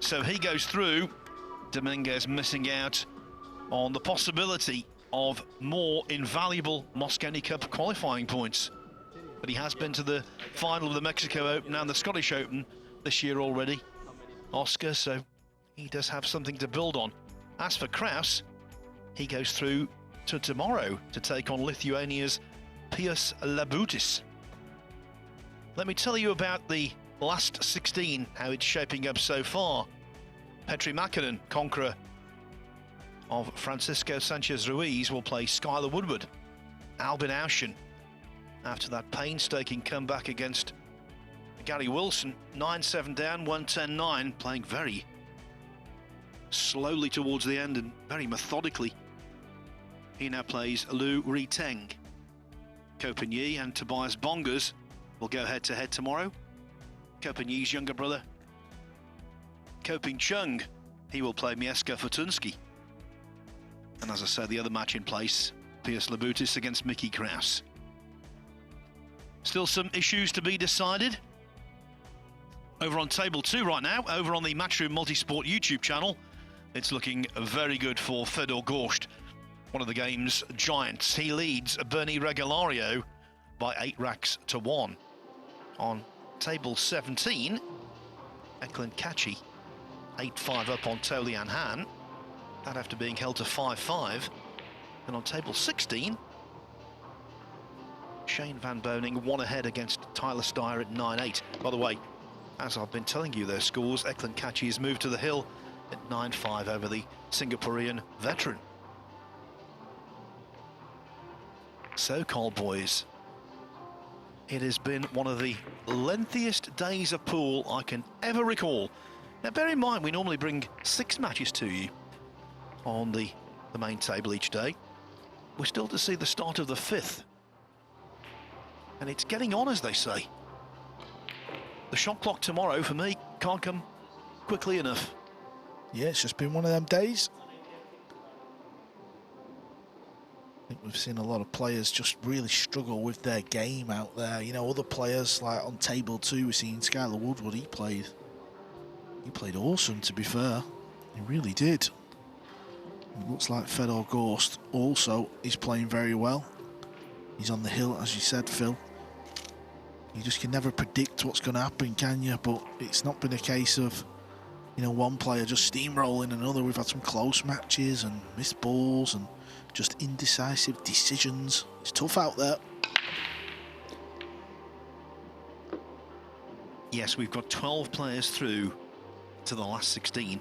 So he goes through. Dominguez missing out on the possibility of more invaluable Mosconi Cup qualifying points. But he has been to the final of the Mexico Open and the Scottish Open this year already, Oscar, so he does have something to build on. As for Kraus, he goes through to tomorrow to take on Lithuania's Pius Labutis. Let me tell you about the last 16, how it's shaping up so far. Petri Mäkinen, conqueror of Francisco Sanchez Ruiz, will play Skylar Woodward. Albin Ouschen, after that painstaking comeback against Gary Wilson, 9-7 down, 1-10-9, playing very slowly towards the end and very methodically. He now plays Lu Riteng. Kopin and Tobias Bongers will go head-to-head tomorrow. Kopin younger brother, Kopin Chung, he will play Mieszko Fortunski. And as I said, the other match in place, Pius Labutis against Mickey Kraus. Still some issues to be decided. Over on table 2 right now, over on the Matchroom Multisport YouTube channel, it's looking very good for Fedor Gorst, one of the game's giants. He leads Bernie Regalario by 8 racks to 1. On table 17, Eklund Kachi 8-5 up on Tolian Han, that after being held to 5-5. And on table 16, Shane Van Boning 1 ahead against Tyler Steyer at 9-8. By the way, as I've been telling you their scores, Eklund Kachi has moved to the hill at 9-5 over the Singaporean veteran. So, Cole boys, it has been one of the lengthiest days of pool I can ever recall. Now bear in mind, we normally bring 6 matches to you on the main table each day. We're still to see the start of the 5th. And it's getting on, as they say. The shot clock tomorrow, for me, can't come quickly enough. Yeah, it's just been one of them days. I think we've seen a lot of players just really struggle with their game out there. You know, other players, like on table 2, we've seen Skylar Woodward, he played awesome, to be fair. He really did. It looks like Fedor Gorst also is playing very well. He's on the hill, as you said, Phil. You just can never predict what's going to happen, can you? But it's not been a case of, you know, one player just steamrolling another. We've had some close matches and missed balls and just indecisive decisions. It's tough out there. Yes, we've got 12 players through to the last 16.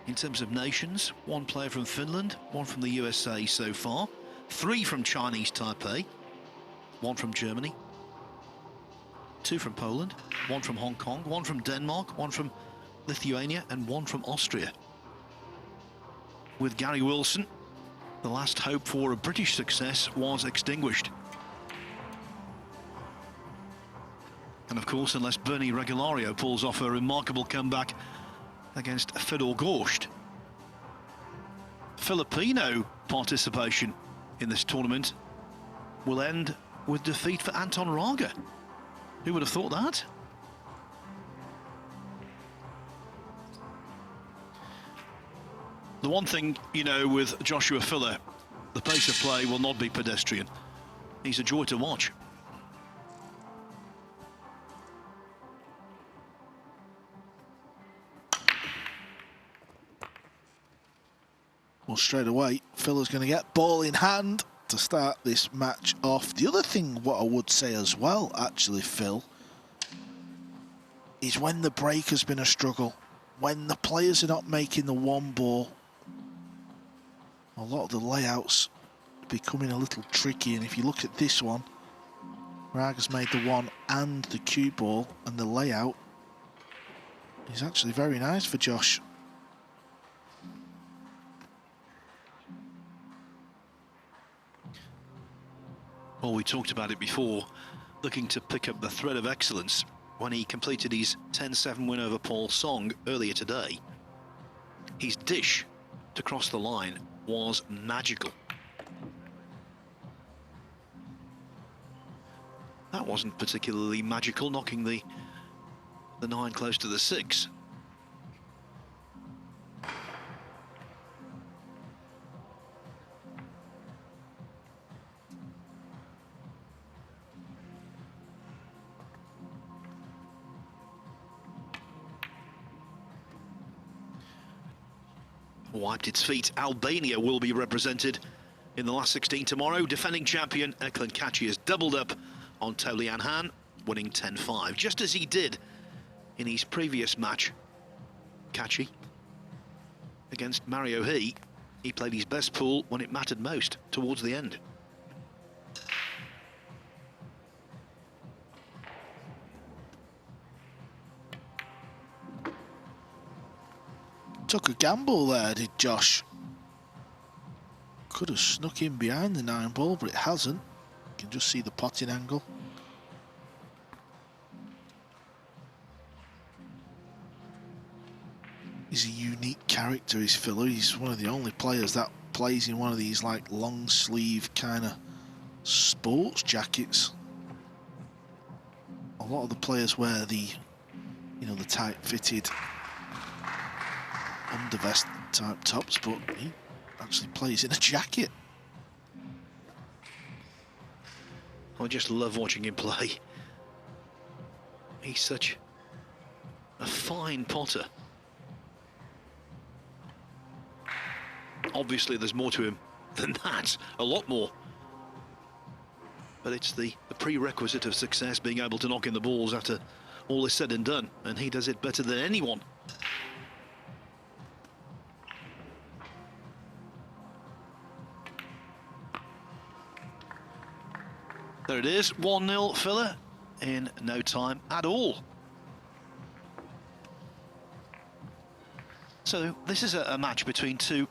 In terms of nations, 1 player from Finland, 1 from the USA so far, 3 from Chinese Taipei, 1 from Germany, 2 from Poland, 1 from Hong Kong, 1 from Denmark, 1 from Lithuania, and 1 from Austria. With Gary Wilson, the last hope for a British success was extinguished. And of course, unless Bernie Regalario pulls off a remarkable comeback against Fedor Gorst, Filipino participation in this tournament will end with defeat for Anton Raga. Who would have thought that? The one thing, you know, with Joshua Filler, the pace of play will not be pedestrian. He's a joy to watch. Well, straight away, Filler's going to get ball in hand to start this match off. The other thing, what I would say as well, actually, Phil, is when the break has been a struggle, when the players are not making the 1 ball, a lot of the layouts are becoming a little tricky. And if you look at this one, Raga's made the 1 and the cue ball, and the layout is actually very nice for Josh. Well, we talked about it before, looking to pick up the thread of excellence when he completed his 10-7 win over Paul Song earlier today. His dish to cross the line was magical. That wasn't particularly magical, knocking the 9 close to the 6. wiped its feet. Albania will be represented in the last 16 tomorrow. Defending champion Eklund Kachi has doubled up on Tolian Han, winning 10-5, just as he did in his previous match. Kachi against Mario He played his best pool when it mattered most, towards the end. Took a gamble there, did Josh. Could have snuck in behind the 9 ball, but it hasn't. You can just see the potting angle. He's a unique character, is Filler. He's one of the only players that plays in one of these like long sleeve kind of sports jackets. A lot of the players wear the, you know, the tight fitted undervest type tops, but he actually plays in a jacket. I just love watching him play. He's such a fine potter. Obviously there's more to him than that, a lot more. But it's the prerequisite of success, being able to knock in the balls after all is said and done, and he does it better than anyone. There it is, 1-0 Filler in no time at all. So this is a match between two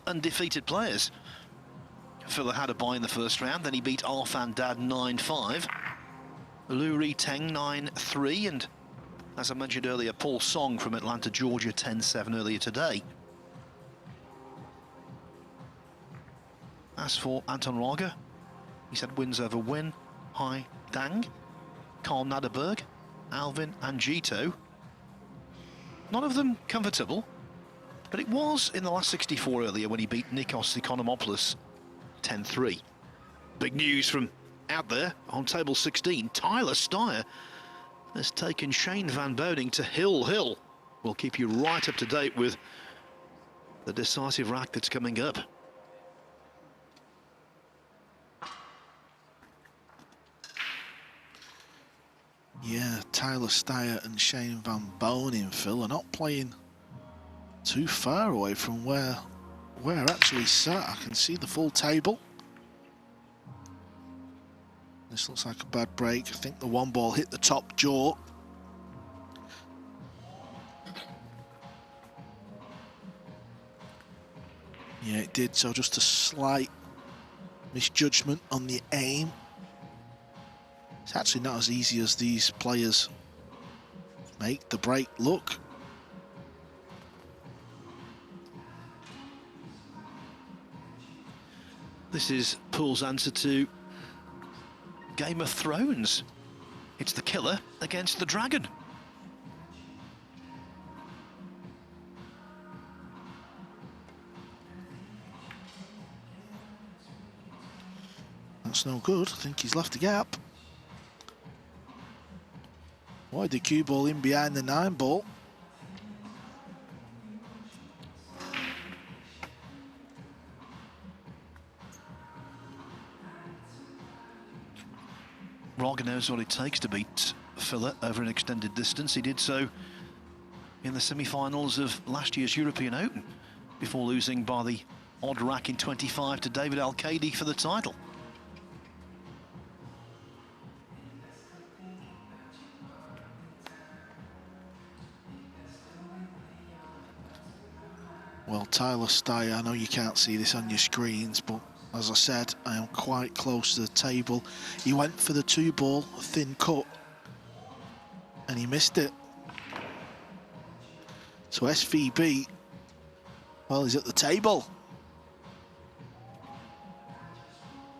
undefeated players. Filler had a bye in the first round, then he beat Arfan Dad 9-5, Lu Ri-Teng 9-3, and as I mentioned earlier, Paul Song from Atlanta, Georgia 10-7 earlier today. As for Anton Raga, he's had wins over Win, Hai Dang, Karl Naderberg, Alvin Angito. None of them comfortable, but it was in the last 64 earlier when he beat Nikos Economopoulos 10-3. Big news from out there on table 16. Tyler Styer has taken Shane Van Boening to Hill. We'll keep you right up to date with the decisive rack that's coming up. Yeah, Tyler Styer and Shane Van Boening, Phil, are not playing too far away from where we're actually sat. I can see the full table. This looks like a bad break. I think the 1 ball hit the top jaw. Yeah, it did, so just a slight misjudgment on the aim. It's actually not as easy as these players make the break look. This is Pool's answer to Game of Thrones. It's the killer against the dragon. That's no good. I think he's left a gap. Why the cue ball in behind the 9 ball? Raga knows what it takes to beat Filler over an extended distance. He did so in the semi-finals of last year's European Open, before losing by the odd rack in 25 to David Al-Kaidi for the title. Well, Tyler Styer, I know you can't see this on your screens, but as I said, I am quite close to the table. He went for the 2 ball, a thin cut, and he missed it. So SVB, well, he's at the table.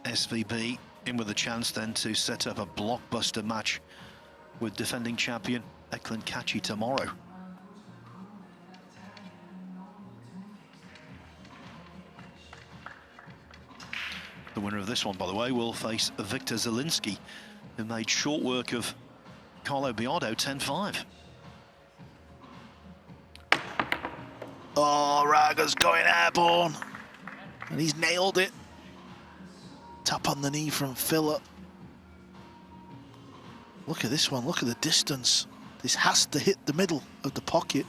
SVB in with a chance then to set up a blockbuster match with defending champion Eklund Kachi tomorrow. The winner of this one, by the way, will face Victor Zielinski, who made short work of Carlo Biardo 10-5. Oh, Raga's going airborne. And he's nailed it. Tap on the knee from Phillip. Look at this one, look at the distance. This has to hit the middle of the pocket.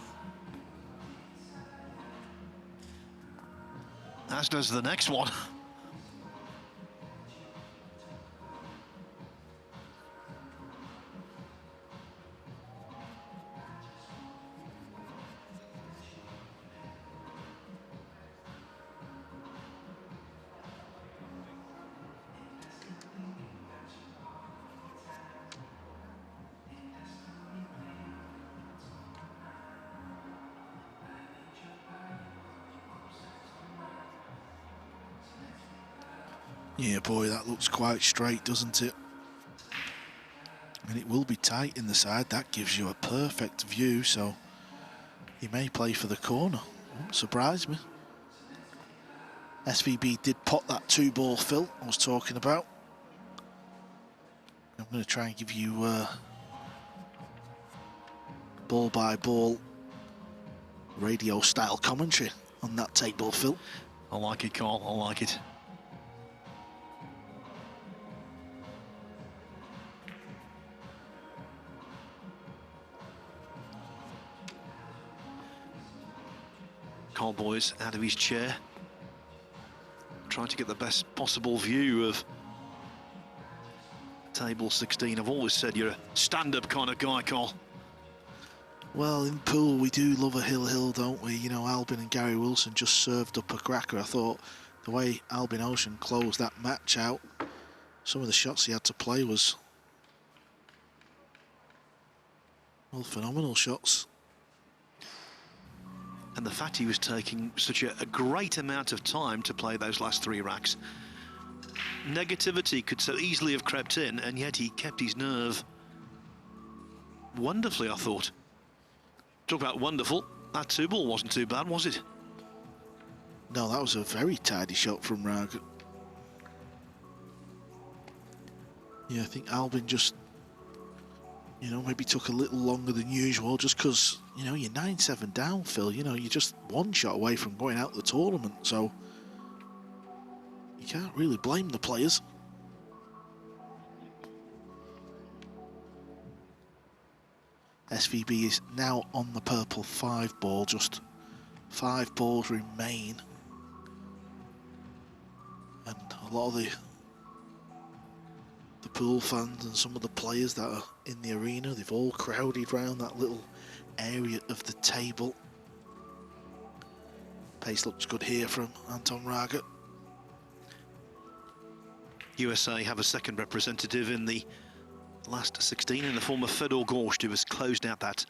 As does the next one. Yeah, boy, that looks quite straight, doesn't it? And it will be tight in the side. That gives you a perfect view, so he may play for the corner. Won't surprise me. SVB did pot that 2-ball fill I was talking about. I'm going to try and give you ball by ball radio style commentary on that table fill. I like it, Carl, I like it. Carl Boyes out of his chair, trying to get the best possible view of table 16. I've always said you're a stand-up kind of guy, Carl. Well, in pool we do love a hill, don't we? You know, Albin and Gary Wilson just served up a cracker. I thought the way Albin Ocean closed that match out, some of the shots he had to play was, well, phenomenal shots. And the fact he was taking such a great amount of time to play those last 3 racks. Negativity could so easily have crept in, and yet he kept his nerve wonderfully, I thought. Talk about wonderful, that 2-ball wasn't too bad, was it? No, that was a very tidy shot from Raga. Yeah, I think Albin just, you know, maybe took a little longer than usual just because, you know, you're 9-7 down, Phil. You know, you're just 1 shot away from going out the tournament, so you can't really blame the players. SVB is now on the purple 5-ball, just 5 balls remain. And a lot of the pool fans and some of the players that are in the arena, they've all crowded around that little area of the table. Pace looks good here from Anton Raga. USA have a second representative in the last 16 in the form of Fedor Gorst, who has closed out that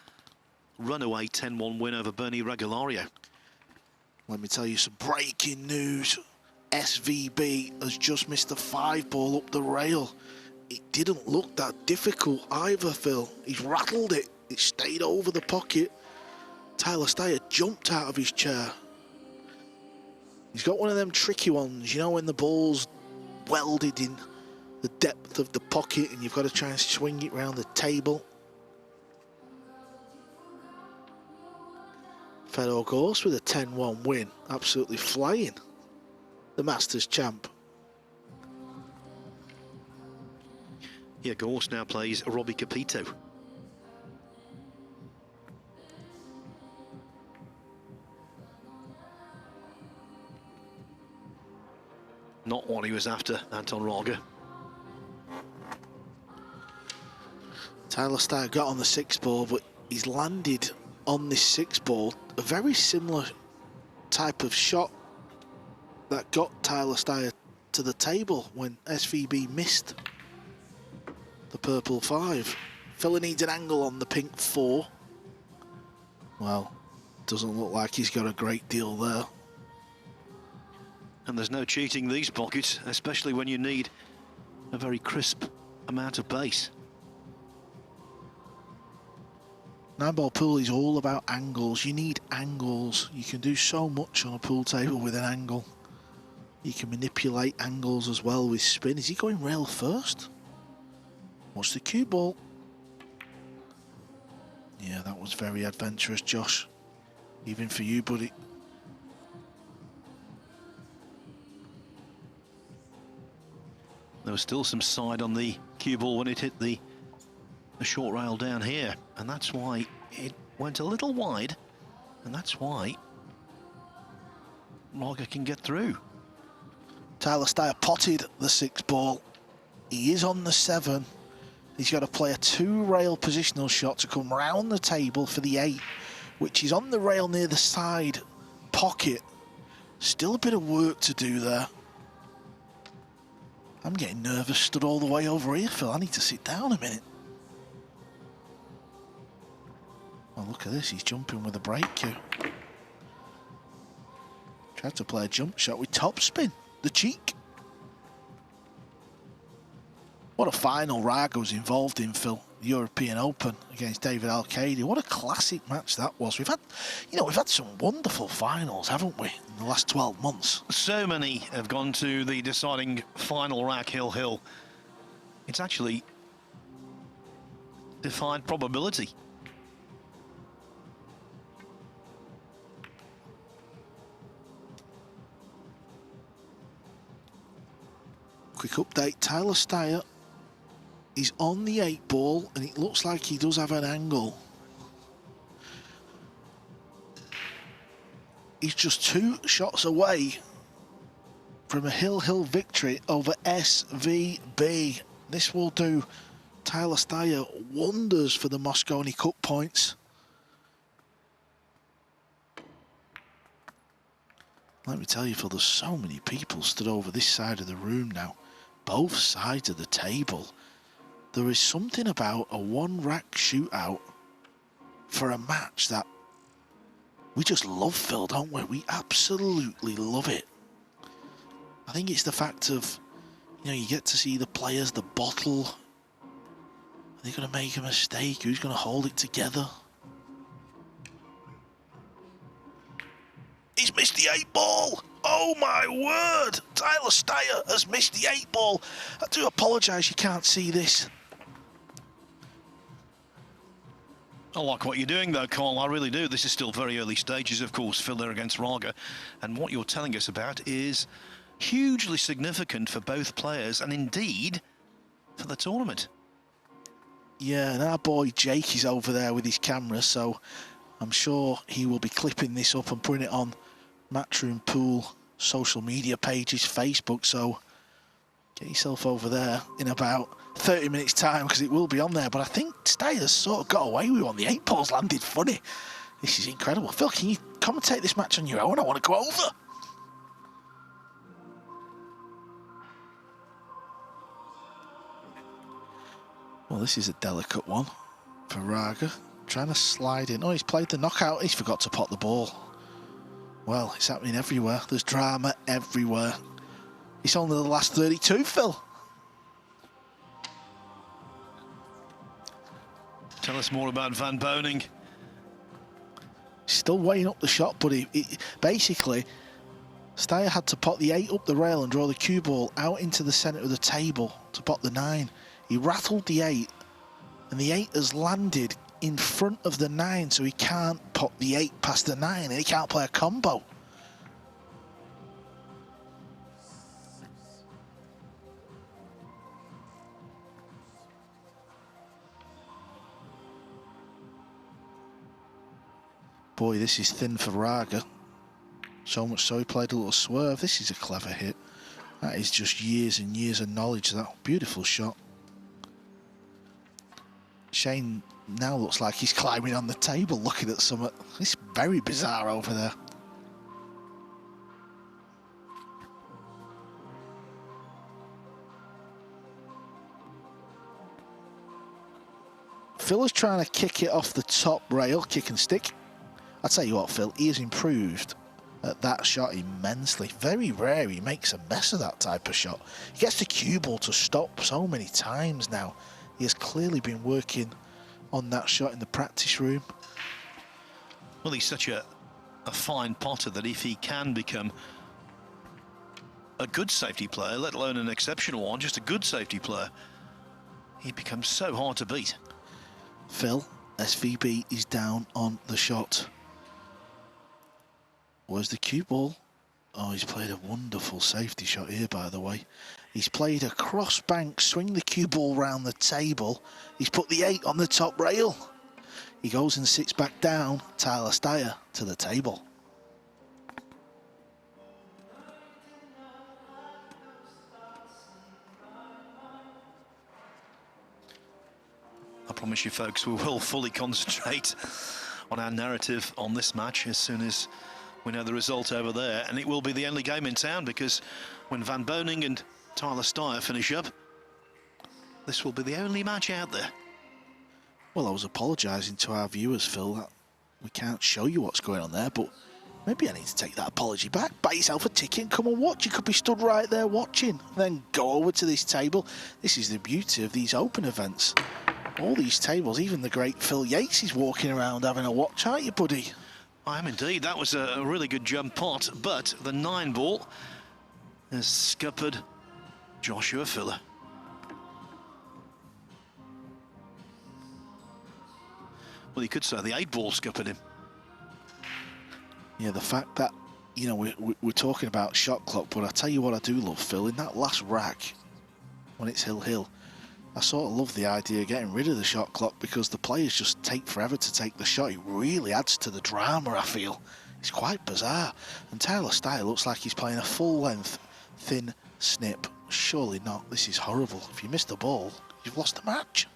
runaway 10-1 win over Bernie Regulario. Let me tell you some breaking news. SVB has just missed a 5-ball up the rail. It didn't look that difficult either, Phil. He's rattled it. It stayed over the pocket. Tyler Steyer jumped out of his chair. He's got one of them tricky ones, you know, when the ball's welded in the depth of the pocket and you've got to try and swing it round the table. Fedor Gorst with a 10-1 win, absolutely flying. The Masters champ. Yeah, Gorst now plays Robbie Capito. Not what he was after, Anton Raga. Tyler Steyer got on the 6-ball, but he's landed on this 6-ball a very similar type of shot that got Tyler Steyer to the table when SVB missed the purple 5. Filler needs an angle on the pink 4. Well, doesn't look like he's got a great deal there. And there's no cheating these pockets, especially when you need a very crisp amount of base. 9-ball pool is all about angles. You need angles. You can do so much on a pool table with an angle. You can manipulate angles as well with spin. Is he going rail first? Watch the cue ball. Yeah, that was very adventurous, Josh. Even for you, buddy. There was still some side on the cue ball when it hit the short rail down here, and that's why it went a little wide, and that's why Marga can get through. Tyler Styer potted the 6 ball. He is on the 7. He's got to play a 2-rail positional shot to come round the table for the 8, which is on the rail near the side pocket. Still a bit of work to do there. I'm getting nervous stood all the way over here, Phil. I need to sit down a minute. Oh, look at this. He's jumping with a break cue. Tried to play a jump shot with topspin. The cheek. What a final Raga was involved in, Phil. The European Open against David Al-Qaedi. What a classic match that was. We've had some wonderful finals, haven't we, in the last 12 months? So many have gone to the deciding final rack, Hill. It's actually defied probability. Quick update, Tyler Styer is on the 8 ball and it looks like he does have an angle. He's just 2 shots away from a Hill victory over SVB. This will do Tyler Styer wonders for the Mosconi Cup points. Let me tell you, Phil, there's so many people stood over this side of the room now. Both sides of the table. There is something about a 1-rack shootout for a match that we just love, Phil, don't we? We absolutely love it. I think it's the fact of, you get to see the players, the bottle. Are they going to make a mistake? Who's going to hold it together? He's missed the 8 ball. Oh my word! Tyler Styer has missed the 8 ball. I do apologise you can't see this. I like what you're doing though, Carl, I really do. This is still very early stages, of course, Phil, there against Raga. And what you're telling us about is hugely significant for both players and indeed for the tournament. Yeah, and our boy Jake is over there with his camera, so I'm sure he will be clipping this up and putting it on Matchroom Pool social media pages, Facebook, so get yourself over there in about 30 minutes time because it will be on there. But I think Steyer's sort of got away with one. The 8 balls landed funny. This is incredible. Phil, can you commentate this match on your own? I want to go over. Well, this is a delicate one for Raga. Trying to slide in. Oh, he's played the knockout. He's forgot to pot the ball. Well, it's happening everywhere. There's drama everywhere. It's only the last 32, Phil. Tell us more about Van Boning. Still weighing up the shot, but basically, Styer had to pot the 8 up the rail and draw the cue ball out into the centre of the table to pot the 9. He rattled the 8, and the 8 has landed in front of the 9, so he can't pop the 8 past the 9, and he can't play a combo. Boy, this is thin for Raga. So much so he played a little swerve. This is a clever hit. That is just years and years of knowledge. That beautiful shot. Shane now looks like he's climbing on the table looking at something. It's very bizarre over there. Phil is trying to kick it off the top rail, kick and stick. I'll tell you what, Phil, he has improved at that shot immensely. Very rare he makes a mess of that type of shot. He gets the cue ball to stop so many times now. He has clearly been working on that shot in the practice room. Well, he's such a fine potter that if he can become a good safety player, let alone an exceptional one, just a good safety player, he becomes so hard to beat. Phil, SVB is down on the shot. Where's the cue ball? Oh, he's played a wonderful safety shot here, by the way. He's played a cross bank, swing the cue ball round the table. He's put the 8 on the top rail. He goes and sits back down. Tyler Styer to the table. I promise you folks, we will fully concentrate on our narrative on this match as soon as we know the result over there, and it will be the only game in town, because when Van Boning and Tyler Styer finish up, this will be the only match out there. Well, I was apologising to our viewers, Phil, that we can't show you what's going on there, but maybe I need to take that apology back. Buy yourself a ticket and come and watch. You could be stood right there watching, then go over to this table. This is the beauty of these open events. All these tables, even the great Phil Yates is walking around having a watch, aren't you, buddy? I am indeed. That was a really good jump pot, but the 9 ball has scuppered Joshua Filler. Well, you could say the 8 ball scuppered him. Yeah, the fact that, you know, we're talking about shot clock, but I tell you what I do love, Phil, in that last rack, when it's hill-hill, I sort of love the idea of getting rid of the shot clock, because the players just take forever to take the shot. It really adds to the drama, I feel. It's quite bizarre. And Tyler Styer looks like he's playing a full-length, thin snip. Surely not. This is horrible. If you miss the ball, you've lost the match.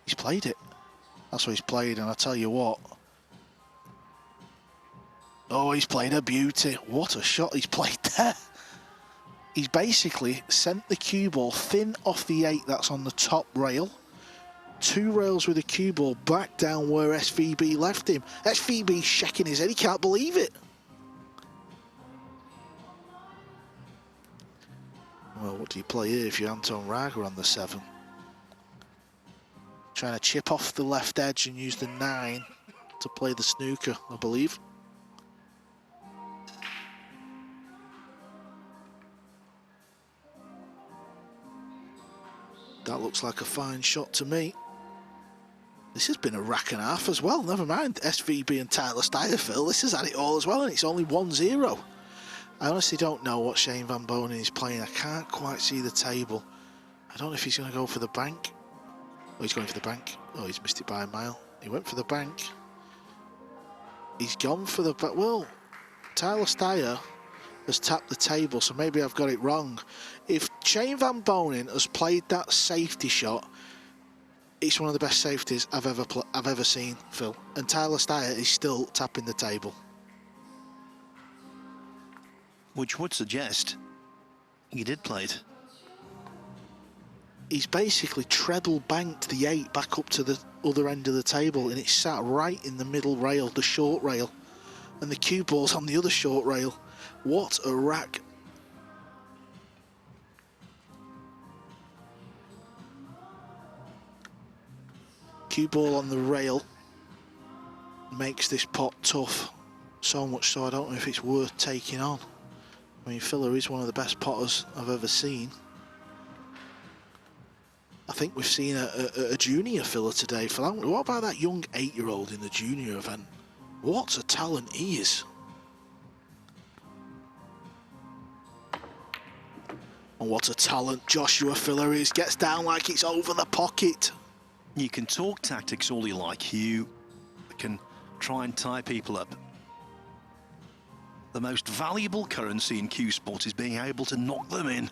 He's played it. That's what he's played, and I tell you what. Oh, he's played a beauty. What a shot he's played there. He's basically sent the cue ball thin off the 8 that's on the top rail. 2 rails with the cue ball back down where SVB left him. SVB's shaking his head, he can't believe it. Well, what do you play here if you're Anton Raga on the 7? Trying to chip off the left edge and use the 9 to play the snooker, I believe. That looks like a fine shot to me. This has been a rack and a half as well. Never mind SVB and Tyler Styer, Phil. This has had it all as well, and it's only 1-0. I honestly don't know what Shane Van Bonen is playing. I can't quite see the table. I don't know if he's going to go for the bank. Oh, he's going for the bank. Oh, he's missed it by a mile. He went for the bank. He's gone for the bank. Well, Tyler Styer has tapped the table, so maybe I've got it wrong. If Shane Van Bonen has played that safety shot, it's one of the best safeties I've ever seen, Phil. And Tyler Styer is still tapping the table. Which would suggest he did play it. He's basically treble banked the 8 back up to the other end of the table, and it's sat right in the middle rail, the short rail, and the cue ball's on the other short rail. What a rack. Cue ball on the rail makes this pot tough, so much so I don't know if it's worth taking on. I mean, Filler is one of the best potters I've ever seen. I think we've seen a junior Filler today. What about that young 8-year-old in the junior event? What a talent he is. And what a talent Joshua Filler is. Gets down like it's over the pocket. You can talk tactics all you like. You can try and tie people up. The most valuable currency in cue sport is being able to knock them in.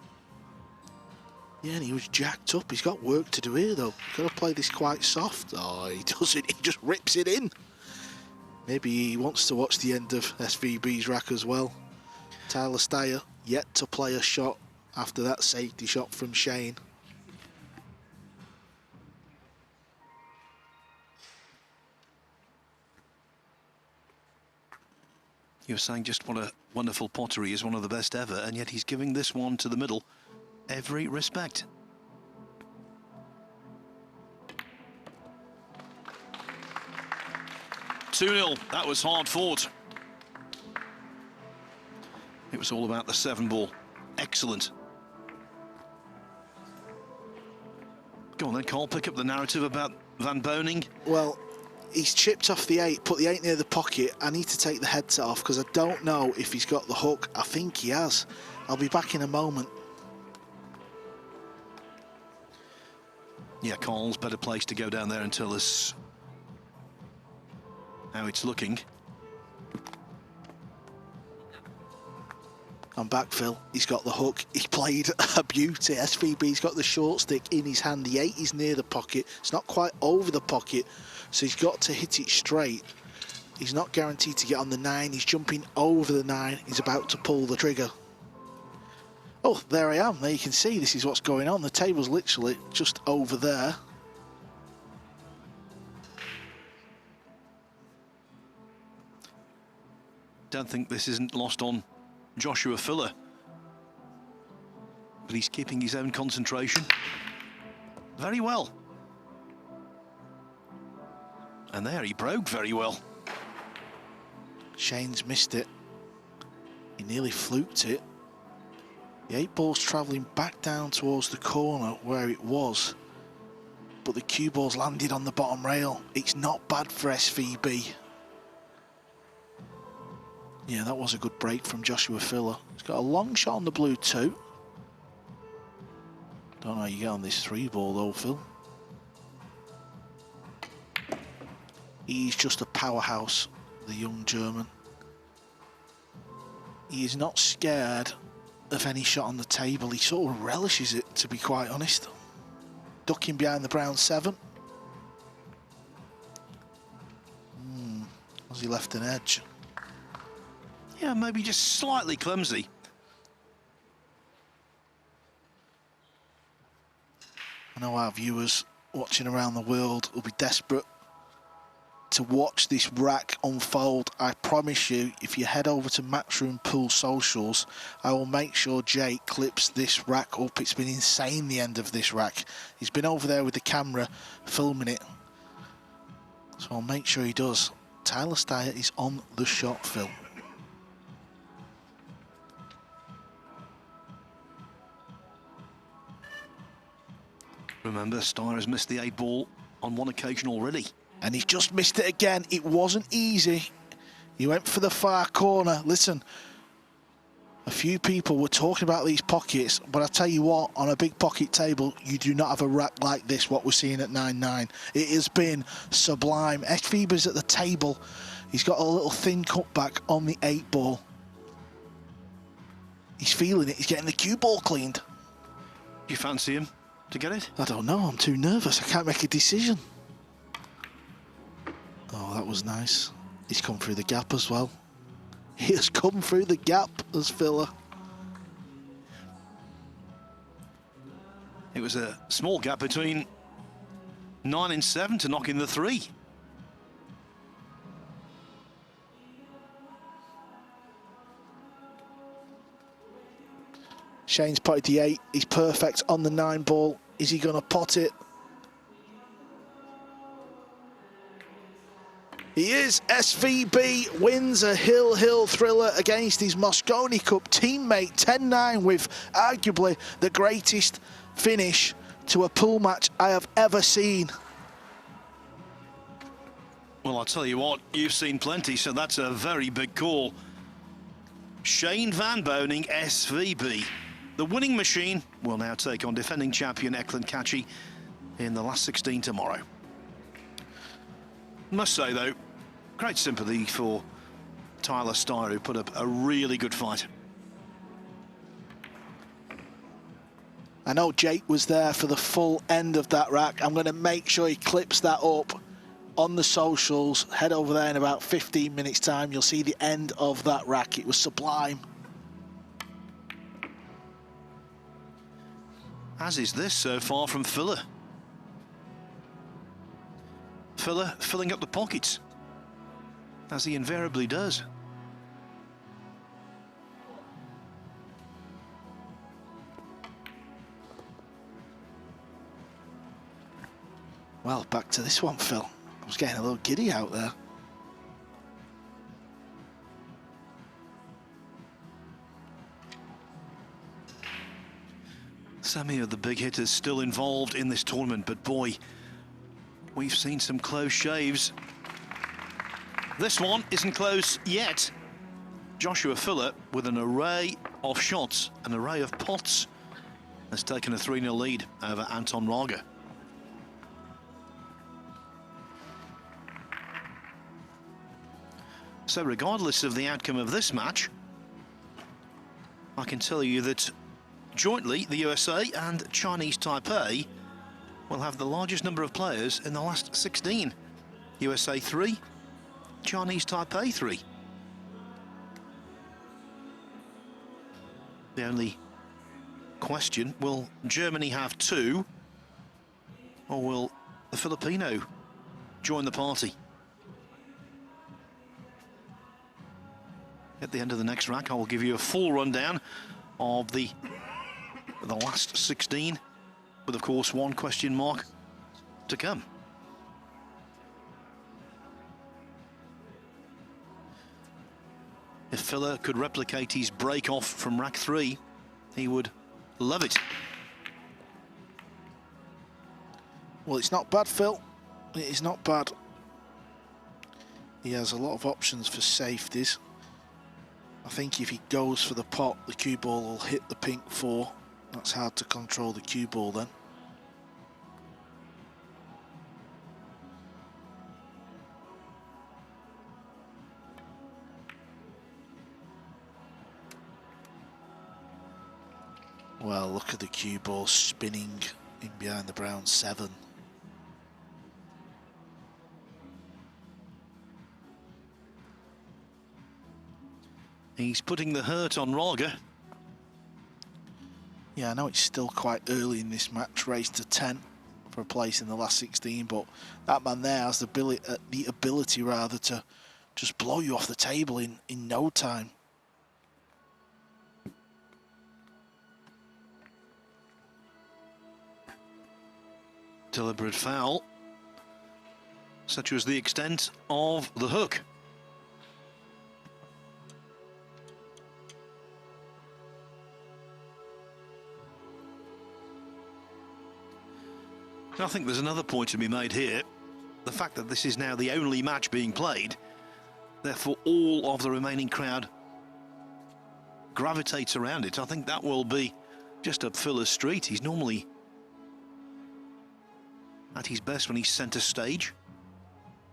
Yeah, and he was jacked up. He's got work to do here, though. Got to play this quite soft. Oh, he doesn't. He just rips it in. Maybe he wants to watch the end of SVB's rack as well. Tyler Styer yet to play a shot after that safety shot from Shane. You were saying just what a wonderful pottery is, one of the best ever, and yet he's giving this one to the middle every respect. (2-0). That was hard fought. It was all about the 7 ball. Excellent. Go on then, Cole, pick up the narrative about Van Boning. Well, He's chipped off the 8, put the 8 near the pocket. I need to take the headset off because I don't know if he's got the hook. I think he has. I'll be back in a moment. Yeah, Cole's better place to go down there and tell us how it's looking. I'm back, Phil. He's got the hook. He played a beauty. SVB's got the short stick in his hand. The 8 is near the pocket. It's not quite over the pocket, so he's got to hit it straight. He's not guaranteed to get on the 9. He's jumping over the 9. He's about to pull the trigger. Oh, there I am. There you can see this is what's going on. The table's literally just over there. Don't think this isn't lost on Joshua Filler, but he's keeping his own concentration very well. And there he broke very well. Shane's missed it. He nearly fluked it. The 8 ball's travelling back down towards the corner where it was, but the cue ball's landed on the bottom rail. It's not bad for SVB. Yeah, that was a good break from Joshua Filler. He's got a long shot on the blue too. Don't know how you get on this 3 ball though, Phil. He's just a powerhouse, the young German. He is not scared of any shot on the table. He sort of relishes it, to be quite honest. Ducking behind the brown 7. Has he left an edge? Yeah, maybe just slightly clumsy. I know our viewers watching around the world will be desperate to watch this rack unfold. I promise you, if you head over to Matchroom Pool Socials, I will make sure Jake clips this rack up. It's been insane, the end of this rack. He's been over there with the camera filming it, so I'll make sure he does. Tyler Styer is on the shot, Phil. Remember, Styer has missed the 8 ball on one occasion already. And he's just missed it again. It wasn't easy. He went for the far corner. Listen, a few people were talking about these pockets, but I tell you what, on a big pocket table, you do not have a rack like this, what we're seeing at 9-9. It has been sublime. SVB's at the table. He's got a little thin cutback on the 8 ball. He's feeling it. He's getting the cue ball cleaned. Do you fancy him to get it? I don't know. I'm too nervous. I can't make a decision. Oh, that was nice. He's come through the gap as well. He has come through the gap as Filler. It was a small gap between 9 and 7 to knock in the 3. Shane's potted the 8. He's perfect on the 9 ball. Is he going to pot it? He is. SVB wins a Hill thriller against his Mosconi Cup teammate, 10-9, with arguably the greatest finish to a pool match I have ever seen. Well, I'll tell you what, you've seen plenty, so that's a very big call. Shane Van Boening, SVB. The winning machine will now take on defending champion Eklund Kachi in the last 16 tomorrow. Must say, though, great sympathy for Tyler Styer, who put up a really good fight. I know Jake was there for the full end of that rack. I'm going to make sure he clips that up on the socials. Head over there in about 15 minutes' time. You'll see the end of that rack. It was sublime. As is this so far from Filler. Filler filling up the pockets, as he invariably does. Well, back to this one, Phil. I was getting a little giddy out there. Some of the big hitters still involved in this tournament, but boy, we've seen some close shaves This one isn't close yet. Joshua Filler, with an array of shots, an array of pots, has taken a 3-0 lead over Anton Raga. So regardless of the outcome of this match, I can tell you that jointly the USA and Chinese Taipei will have the largest number of players in the last 16. USA 3, Chinese Taipei 3. The only question, will Germany have 2, or will the Filipino join the party? At the end of the next rack, I will give you a full rundown of the last 16, with of course one question mark to come. If Filler could replicate his break off from rack 3, he would love it. Well, it's not bad, Phil. It is not bad. He has a lot of options for safeties. I think if he goes for the pot, the cue ball will hit the pink 4. That's hard to control the cue ball then. Well, look at the cue ball spinning in behind the brown 7. He's putting the hurt on Raga. Yeah, I know it's still quite early in this match, raised to 10 for a place in the last 16, but that man there has the ability rather to just blow you off the table in no time. Deliberate foul. Such was the extent of the hook. I think there's another point to be made here. The fact that this is now the only match being played, therefore all of the remaining crowd gravitates around it. I think that will be just up Filler's street. He's normally at his best when he's centre stage,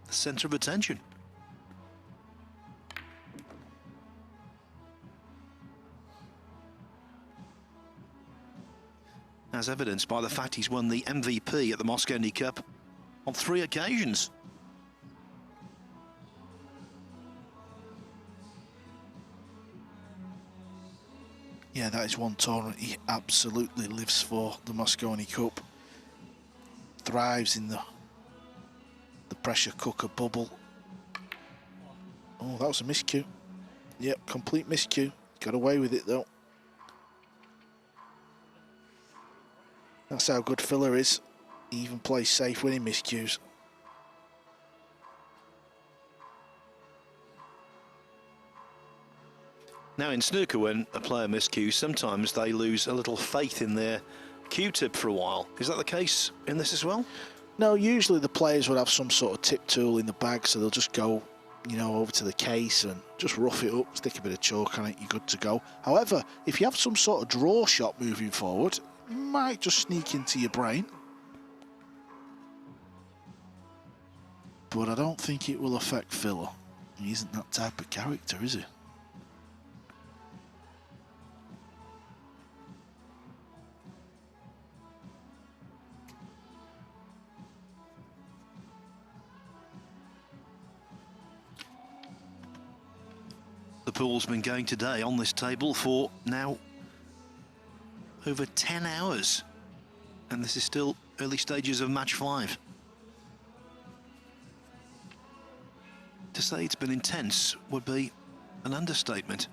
the centre of attention. As evidenced by the fact he's won the MVP at the Mosconi Cup on 3 occasions. Yeah, that is one tournament he absolutely lives for, the Mosconi Cup. Thrives in the pressure cooker bubble. Oh, that was a miscue. Yep, complete miscue. Got away with it though. That's how good Filler is. He even plays safe winning miscues. Now in snooker, when a player miscues, sometimes they lose a little faith in their cue tip for a while. Is that the case in this as well? No, usually the players would have some sort of tip tool in the bag, so they'll just go, you know, over to the case and just rough it up, stick a bit of chalk on it, you're good to go. However, if you have some sort of draw shot moving forward, it might just sneak into your brain. But I don't think it will affect Filler. He isn't that type of character, is he? The pool's been going today on this table for now over 10 hours, and this is still early stages of match 5. To say it's been intense would be an understatement.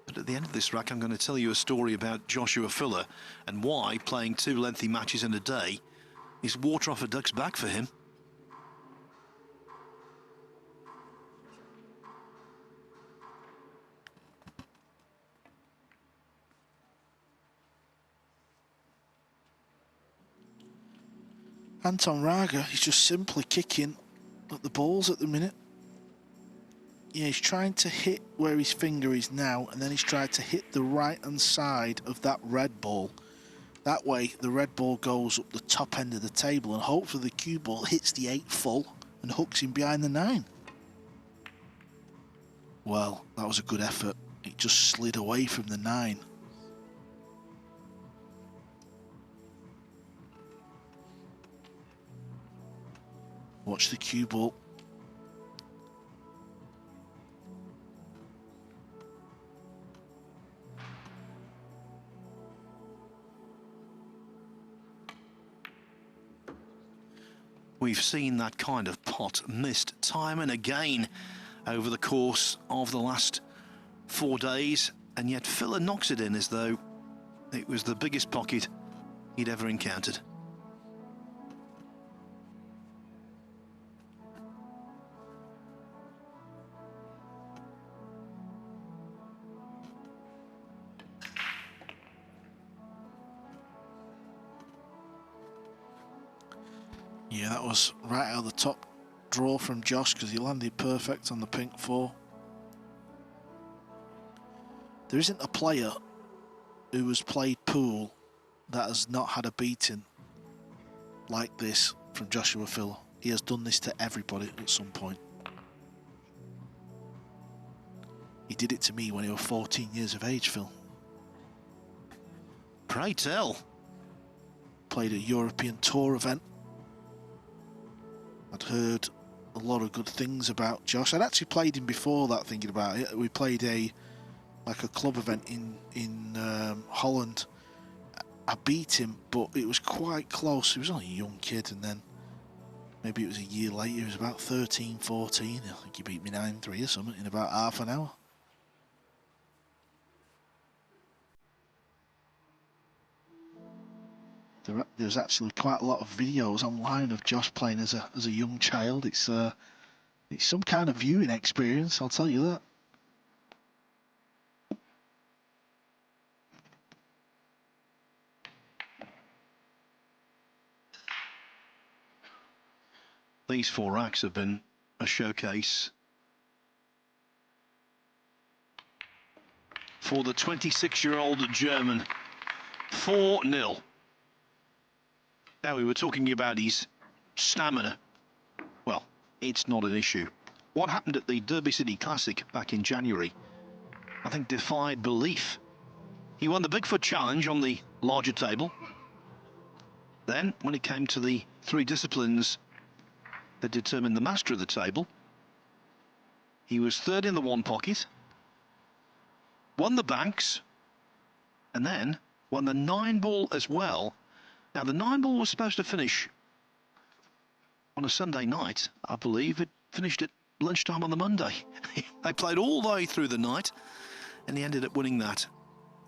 But at the end of this rack, I'm going to tell you a story about Joshua Filler and why playing 2 lengthy matches in a day is water off a duck's back for him. Anton Raga, he's just simply kicking at the balls at the minute. Yeah, he's trying to hit where his finger is now, and then he's tried to hit the right-hand side of that red ball. That way, the red ball goes up the top end of the table, and hopefully the cue ball hits the 8 full and hooks him behind the 9. Well, that was a good effort. It just slid away from the 9. Watch the cue ball. We've seen that kind of pot missed time and again over the course of the last 4 days, and yet Filler knocks it in as though it was the biggest pocket he'd ever encountered. Yeah, that was right out of the top draw from Josh because he landed perfect on the pink 4. There isn't a player who has played pool that has not had a beating like this from Joshua Filler. He has done this to everybody at some point. He did it to me when he was 14 years of age, Phil. Pray tell. Played a European Tour event. I'd heard a lot of good things about Josh. I'd actually played him before that, thinking about it. We played a club event in Holland. I beat him, but it was quite close. He was only a young kid, and then maybe it was a year later. He was about 13, 14. I think he beat me 9-3 or something in about half an hour. There's actually quite a lot of videos online of Josh playing as a young child. It's some kind of viewing experience, I'll tell you that. These 4 racks have been a showcase for the 26-year-old German. 4-0. Now, we were talking about his stamina. Well, it's not an issue. What happened at the Derby City Classic back in January, I think, defied belief. He won the Bigfoot Challenge on the larger table. Then, when it came to the 3 disciplines that determined the master of the table, he was 3rd in the 1 pocket, won the banks, and then won the 9 ball as well. Now, the 9 ball was supposed to finish on a Sunday night. I believe it finished at lunchtime on the Monday. They played all the way through the night, and he ended up winning that.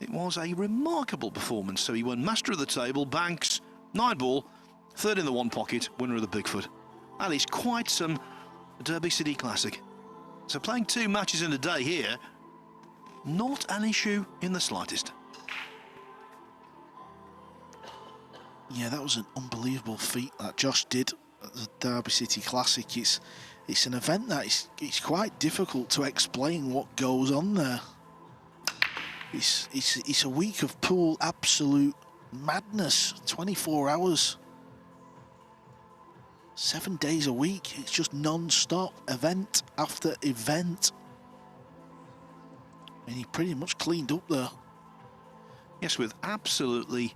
It was a remarkable performance. So he won master of the table, banks, 9 ball, 3rd in the 1 pocket, winner of the Bigfoot. That is quite some Derby City Classic. So playing 2 matches in a day here, not an issue in the slightest. Yeah, that was an unbelievable feat that Josh did at the Derby City Classic. It's an event that it's quite difficult to explain what goes on there. It's a week of pool absolute madness. 24 hours, 7 days a week. It's just non-stop, event after event. And he pretty much cleaned up there. Yes, with absolutely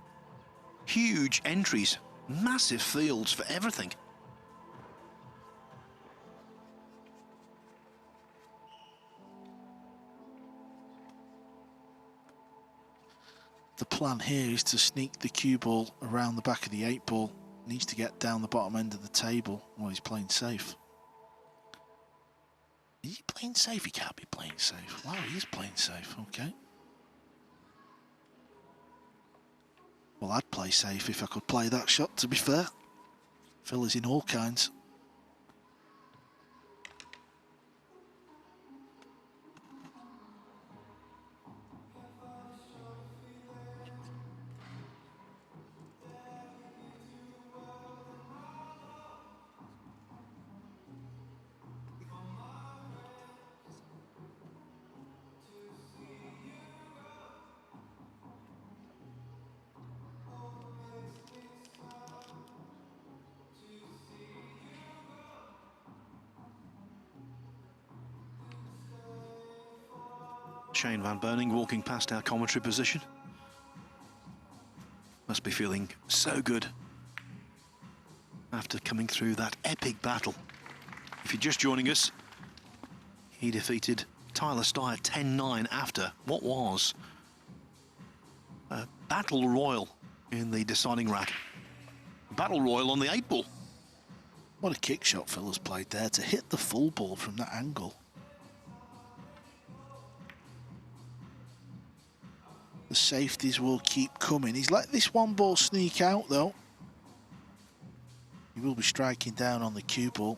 huge entries, massive fields for everything. The plan here is to sneak the cue ball around the back of the 8 ball. Needs to get down the bottom end of the table while he's playing safe. Is he playing safe? He can't be playing safe. Wow, he is playing safe. Okay. Well, I'd play safe if I could play that shot, to be fair. Phil is in all kinds. Shane Van Boening walking past our commentary position. Must be feeling so good after coming through that epic battle. If you're just joining us, he defeated Tyler Steyr 10-9 after what was a battle royal in the deciding rack. Battle royal on the 8-ball. What a kick shot Phil has played there to hit the full ball from that angle. The safeties will keep coming. He's let this one ball sneak out though. He will be striking down on the cue ball.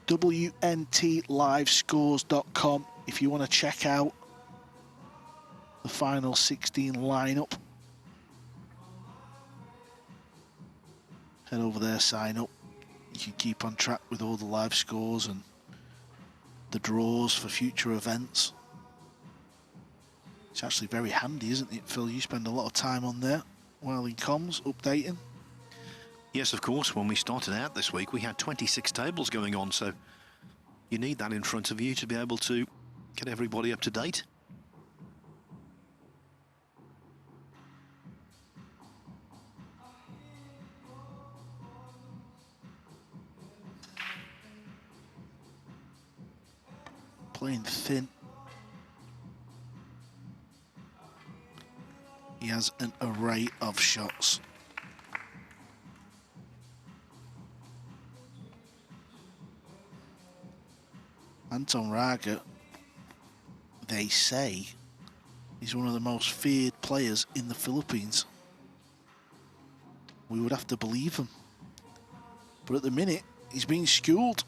WNTLivescores.com if you want to check out the final 16 lineup. Head over there, sign up. You can keep on track with all the live scores and the draws for future events. It's actually very handy, isn't it, Phil? You spend a lot of time on there while in comms, updating. Yes, of course. When we started out this week, we had 26 tables going on, so you need that in front of you to be able to get everybody up to date. Playing thin. He has an array of shots. Anton Raga, they say, is one of the most feared players in the Philippines. We would have to believe him. But at the minute, he's being schooled.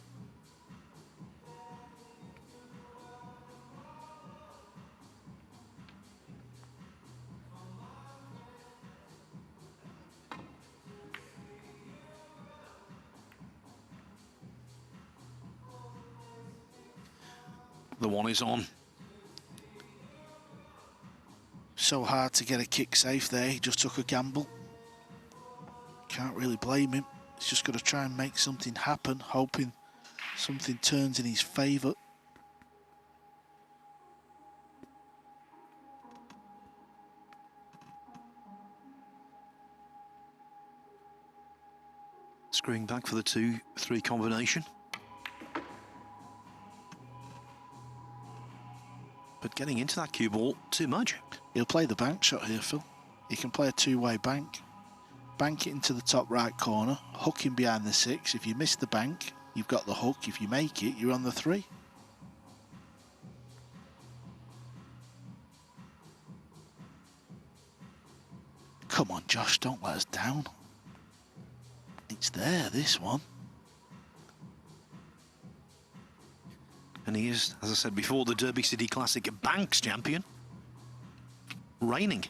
The one is on. So hard to get a kick safe there. He just took a gamble. Can't really blame him. He's just got to try and make something happen, hoping something turns in his favour. Screwing back for the 2-3 combination. But getting into that cue ball too much. He'll play the bank shot here, Phil. He can play a two-way bank. Bank it into the top right corner, hook him behind the 6. If you miss the bank, you've got the hook. If you make it, you're on the 3. Come on, Josh, don't let us down. It's there, this one. And he is, as I said before, the Derby City Classic Banks champion. Reigning.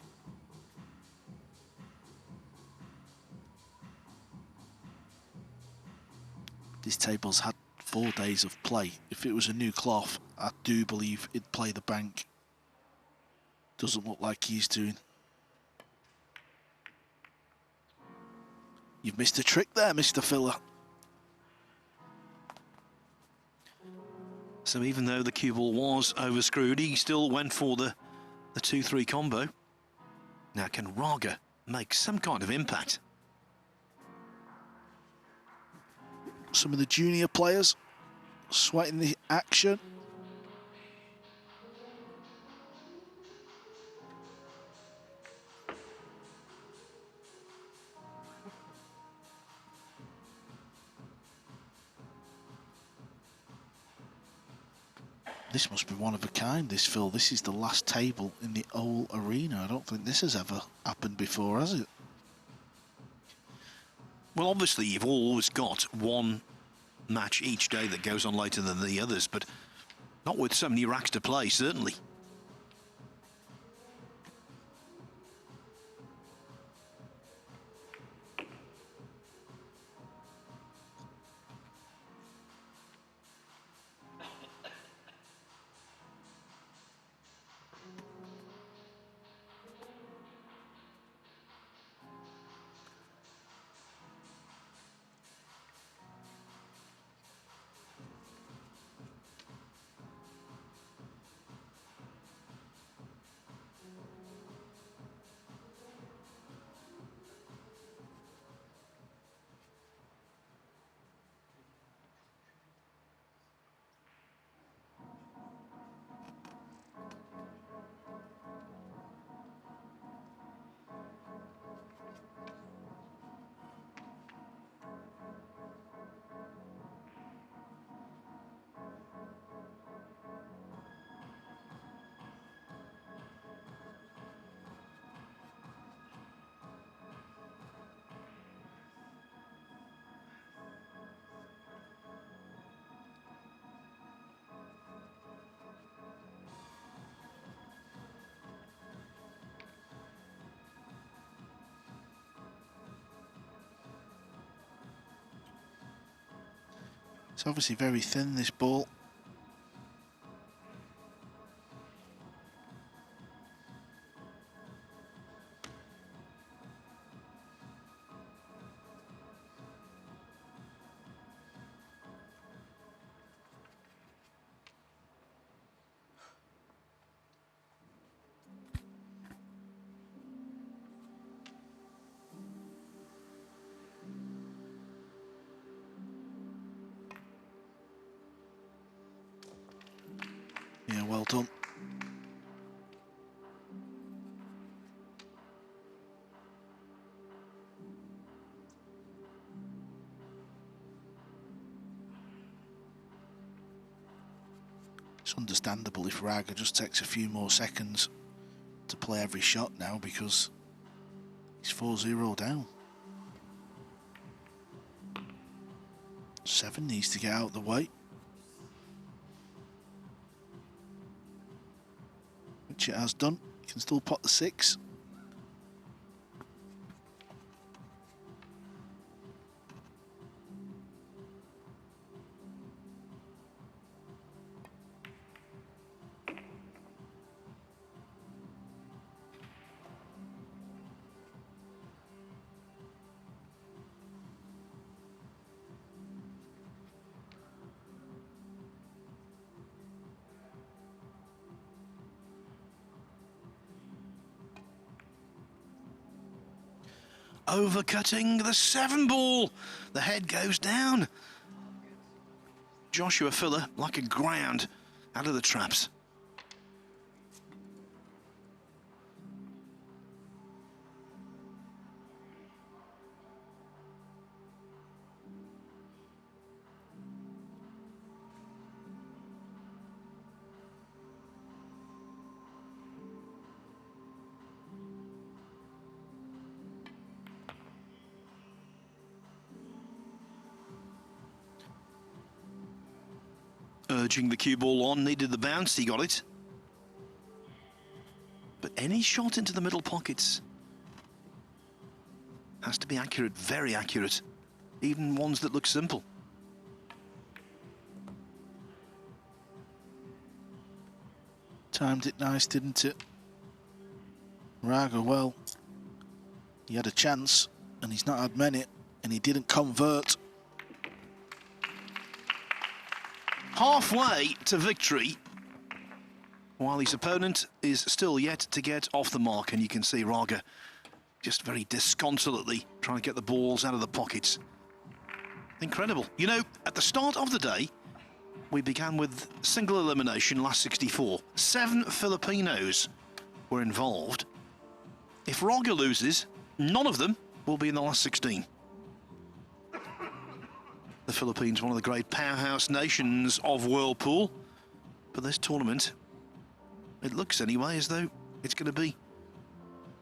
This table's had 4 days of play. If it was a new cloth, I do believe it'd play the bank. Doesn't look like he's doing. You've missed a trick there, Mr. Filler. So even though the cue ball was overscrewed, he still went for the 2-3 combo. Now can Raga make some kind of impact? Some of the junior players sweating the action. This must be one of a kind, this, Phil. This is the last table in the whole arena. I don't think this has ever happened before, has it? Well, obviously, you've always got one match each day that goes on later than the others, but not with so many racks to play, certainly. It's obviously very thin, this ball. Yeah, well done. It's understandable if Raga just takes a few more seconds to play every shot now, because he's 4-0 down. 7 needs to get out of the way, which it has done. He can still pot the 6. Overcutting the 7 ball. The head goes down. Joshua Filler like a ground out of the traps. Urging the cue ball on, needed the bounce, he got it. But any shot into the middle pockets has to be accurate, very accurate, even ones that look simple. Timed it nice, didn't it? Raga, well, he had a chance and he's not had many, and he didn't convert. Halfway to victory, while his opponent is still yet to get off the mark, and you can see Raga just very disconsolately trying to get the balls out of the pockets. Incredible. You know, at the start of the day, we began with single elimination, last 64. 7 Filipinos were involved. If Raga loses, none of them will be in the last 16. The Philippines, one of the great powerhouse nations of World Pool. But this tournament, it looks anyway as though it's going to be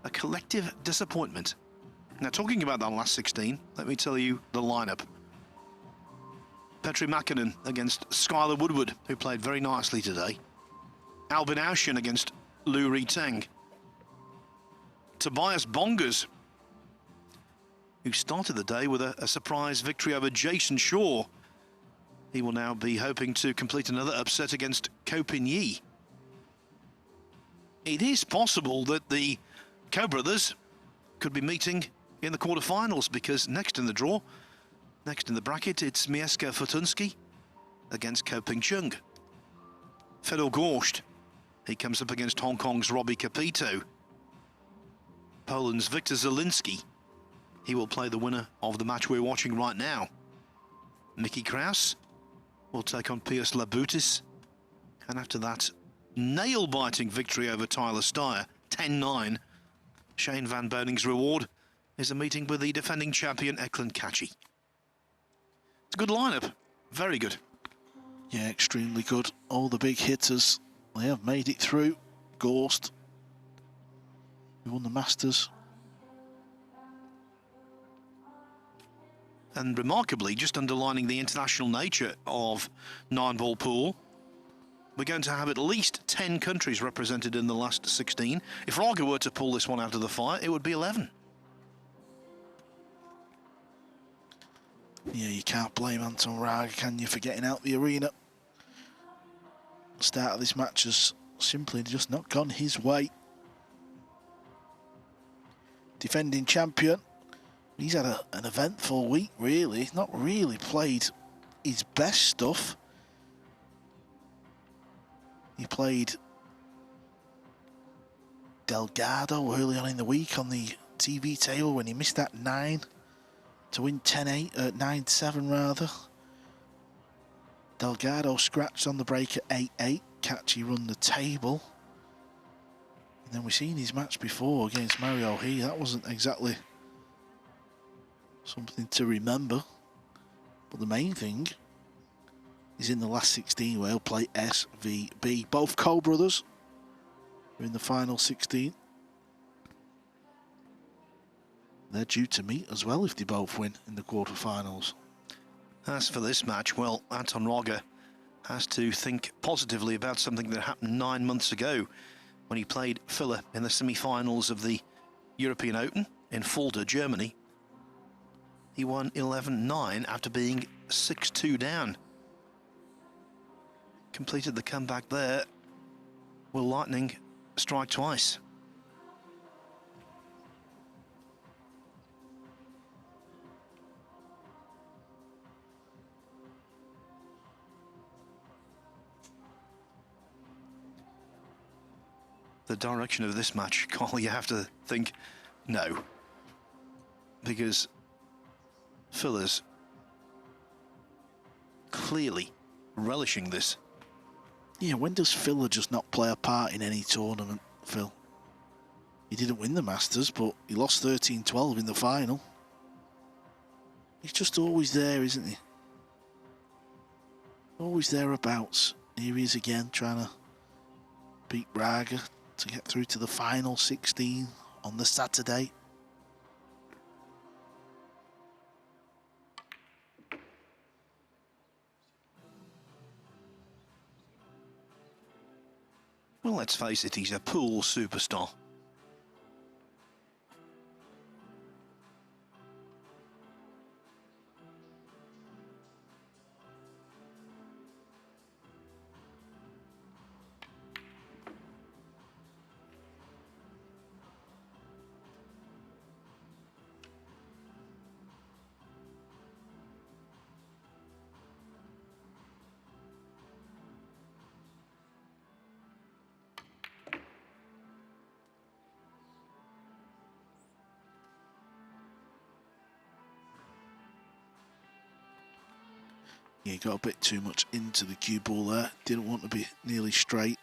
a collective disappointment. Now, talking about that last 16, let me tell you the lineup. Petri Makinen against Skylar Woodward, who played very nicely today. Albin Auschen against Lu Riteng. Tobias Bongers, who started the day with a surprise victory over Jason Shaw. He will now be hoping to complete another upset against Ko Pin Yi. It is possible that the Ko brothers could be meeting in the quarterfinals, because next in the draw, next in the bracket, it's Mieszko Fortunski against Ko Ping Chung. Fedor Gorsht, he comes up against Hong Kong's Robbie Capito. Poland's Victor Zielinski, he will play the winner of the match we're watching right now. Mickey Kraus will take on Pius Labutis. And after that, nail-biting victory over Tyler Steyer, 10-9. Shane Van Boning's reward is a meeting with the defending champion, Eklund Kachi. It's a good lineup. Very good. Yeah, extremely good. All the big hitters, they have made it through. Gorst, who won the Masters. And remarkably, just underlining the international nature of 9-ball pool, we're going to have at least 10 countries represented in the last 16. If Raga were to pull this one out of the fire, it would be 11. Yeah, you can't blame Anton Raga, can you, for getting out the arena? The start of this match has simply just not gone his way. Defending champion, he's had an eventful week, really. He's not really played his best stuff. He played Delgado early on in the week on the TV table when he missed that 9 to win 10-8, 9-7 rather. Delgado scratched on the break at 8-8. Catchy run the table. And then we've seen his match before against Mario He. That wasn't exactly something to remember. But the main thing is in the last 16 where he'll play SVB. Both Cole brothers are in the final 16. They're due to meet as well if they both win in the quarterfinals. As for this match, well, Anton Raga has to think positively about something that happened 9 months ago when he played Filler in the semi-finals of the European Open in Fulda, Germany. He won 11-9 after being 6-2 down. Completed the comeback there. Will Lightning strike twice? The direction of this match, Carl, you have to think no. Because Filler's clearly relishing this. Yeah, when does Filler just not play a part in any tournament, Phil? He didn't win the Masters, but he lost 13-12 in the final. He's just always there, isn't he? Always thereabouts. Here he is again, trying to beat Raga to get through to the final 16 on the Saturday. Well, let's face it, he's a pool superstar. Yeah, he got a bit too much into the cue ball there. Didn't want to be nearly straight.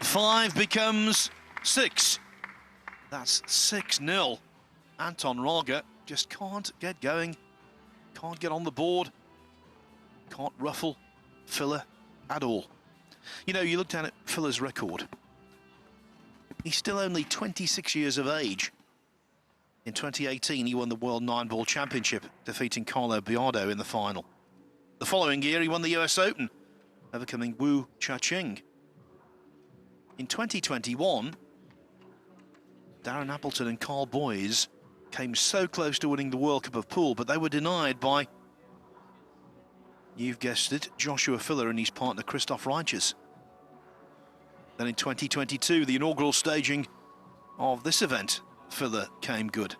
Five becomes 6. That's 6-0. Anton Raga just can't get going, can't get on the board, can't ruffle Filler at all. You know, you looked at Filler's record. He's still only 26 years of age. In 2018, he won the World 9-Ball Championship, defeating Carlo Biardo in the final. The following year, he won the US Open, overcoming Wu Cha-Ching. In 2021, Darren Appleton and Carl Boyes came so close to winning the World Cup of Pool, but they were denied by, you've guessed it, Joshua Filler and his partner Christoph Reichers. Then in 2022, the inaugural staging of this event, Filler came good.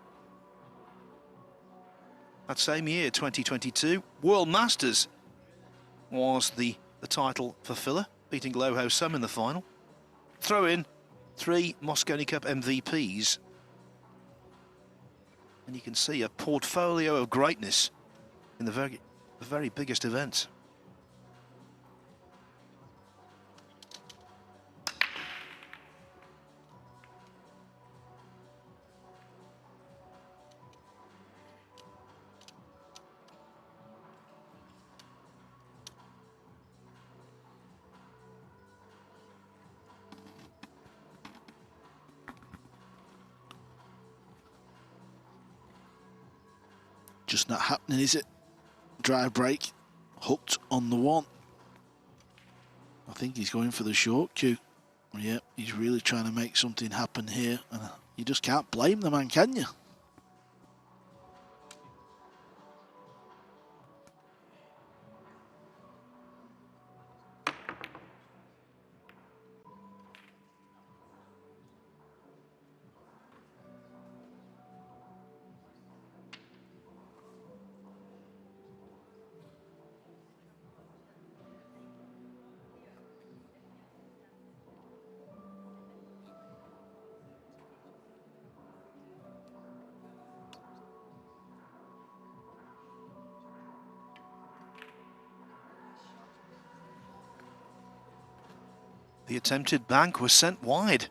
That same year, 2022, World Masters was the title for Filler, beating Lo Ho Sum in the final. Throw in 3 Mosconi Cup MVPs, and you can see a portfolio of greatness in the very biggest events. Just not happening, is it? drive break, hooked on the one. I think he's going for the short cue. Yeah, he's really trying to make something happen here, and you just can't blame the man, can you? The attempted bank was sent wide.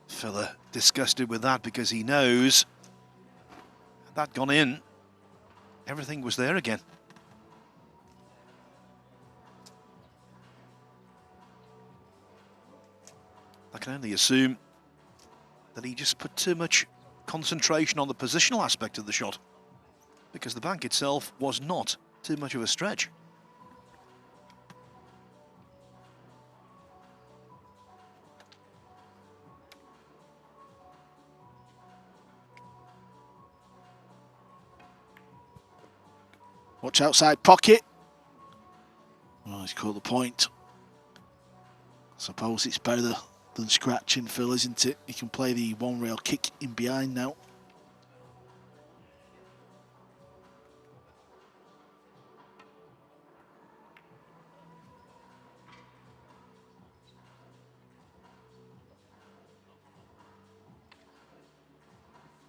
Filler disgusted with that because he knows had that gone in, everything was there again. I can only assume that he just put too much concentration on the positional aspect of the shot, because the bank itself was not too much of a stretch. Watch outside pocket. Oh, he's caught the point. I suppose it's better than scratching Phil, isn't it? He can play the one rail kick in behind now.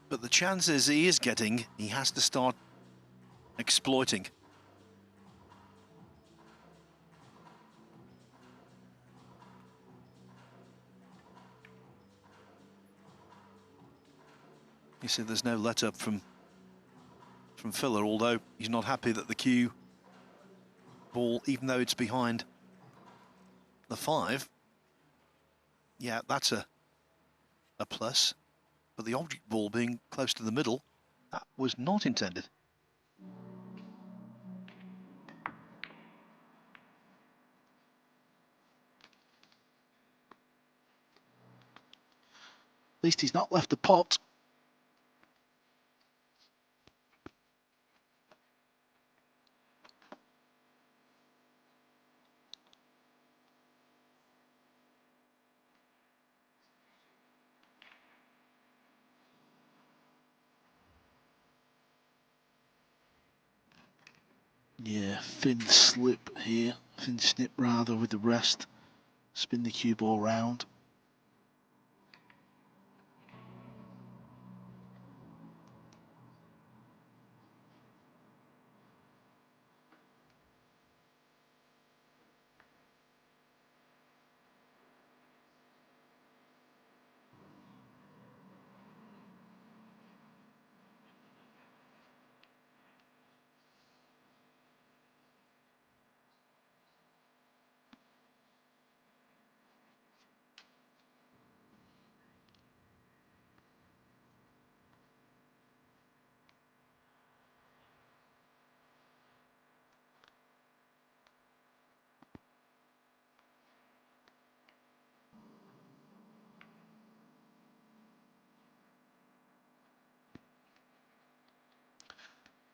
But the chances he is getting, he has to start exploiting. You see there's no let up from Filler, although he's not happy that the cue ball, even though it's behind the 5, yeah, that's a plus. But the object ball being close to the middle, that was not intended. At least he's not left the pot. Yeah, thin slip here, thin snip rather with the rest. Spin the cue ball round.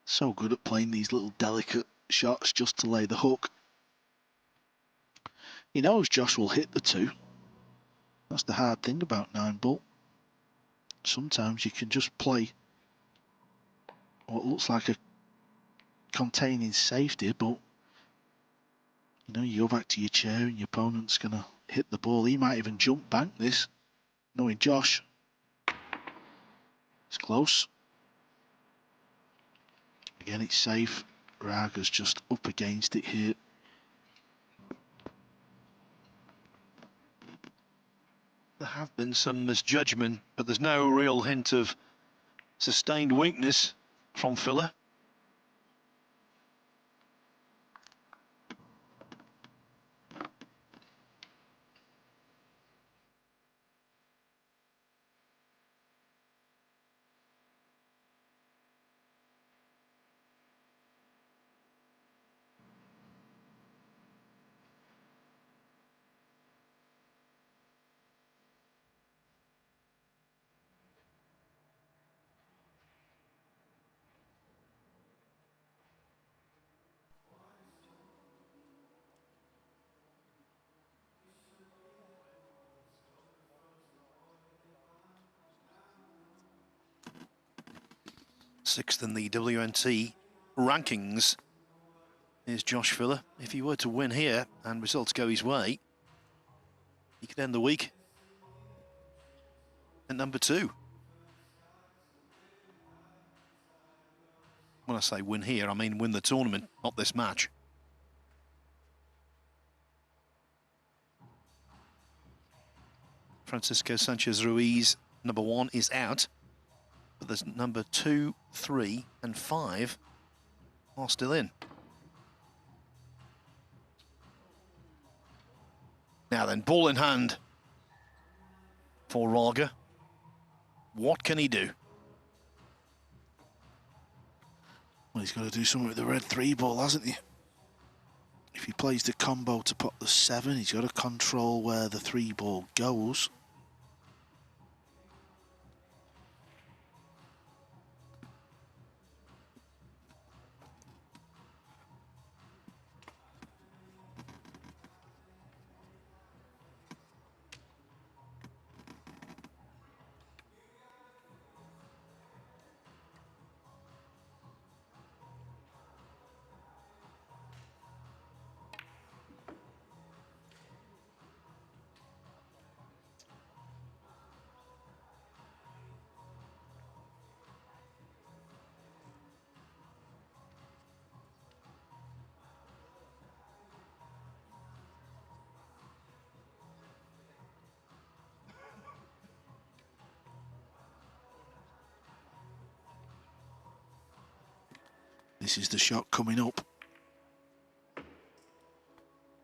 So good at playing these little delicate shots just to lay the hook. He knows Josh will hit the 2. That's the hard thing about 9-ball. Sometimes you can just play what looks like a containing safety, but you know, you go back to your chair and your opponent's gonna hit the ball. He might even jump bank this, knowing Josh. It's close. Again, it's safe. Raga's just up against it here. There have been some misjudgment, but there's no real hint of sustained weakness from Filler. 6th in the WNT rankings is Josh Filler. If he were to win here and results go his way, he could end the week at number 2. When I say win here, I mean win the tournament, not this match. Francisco Sanchez Ruiz, number 1, is out. But there's number 2, 3, and 5 are still in. Now then, ball in hand for Raga. What can he do? Well, he's got to do something with the red 3 ball, hasn't he? If he plays the combo to pop the 7, he's got to control where the 3 ball goes. This is the shot coming up.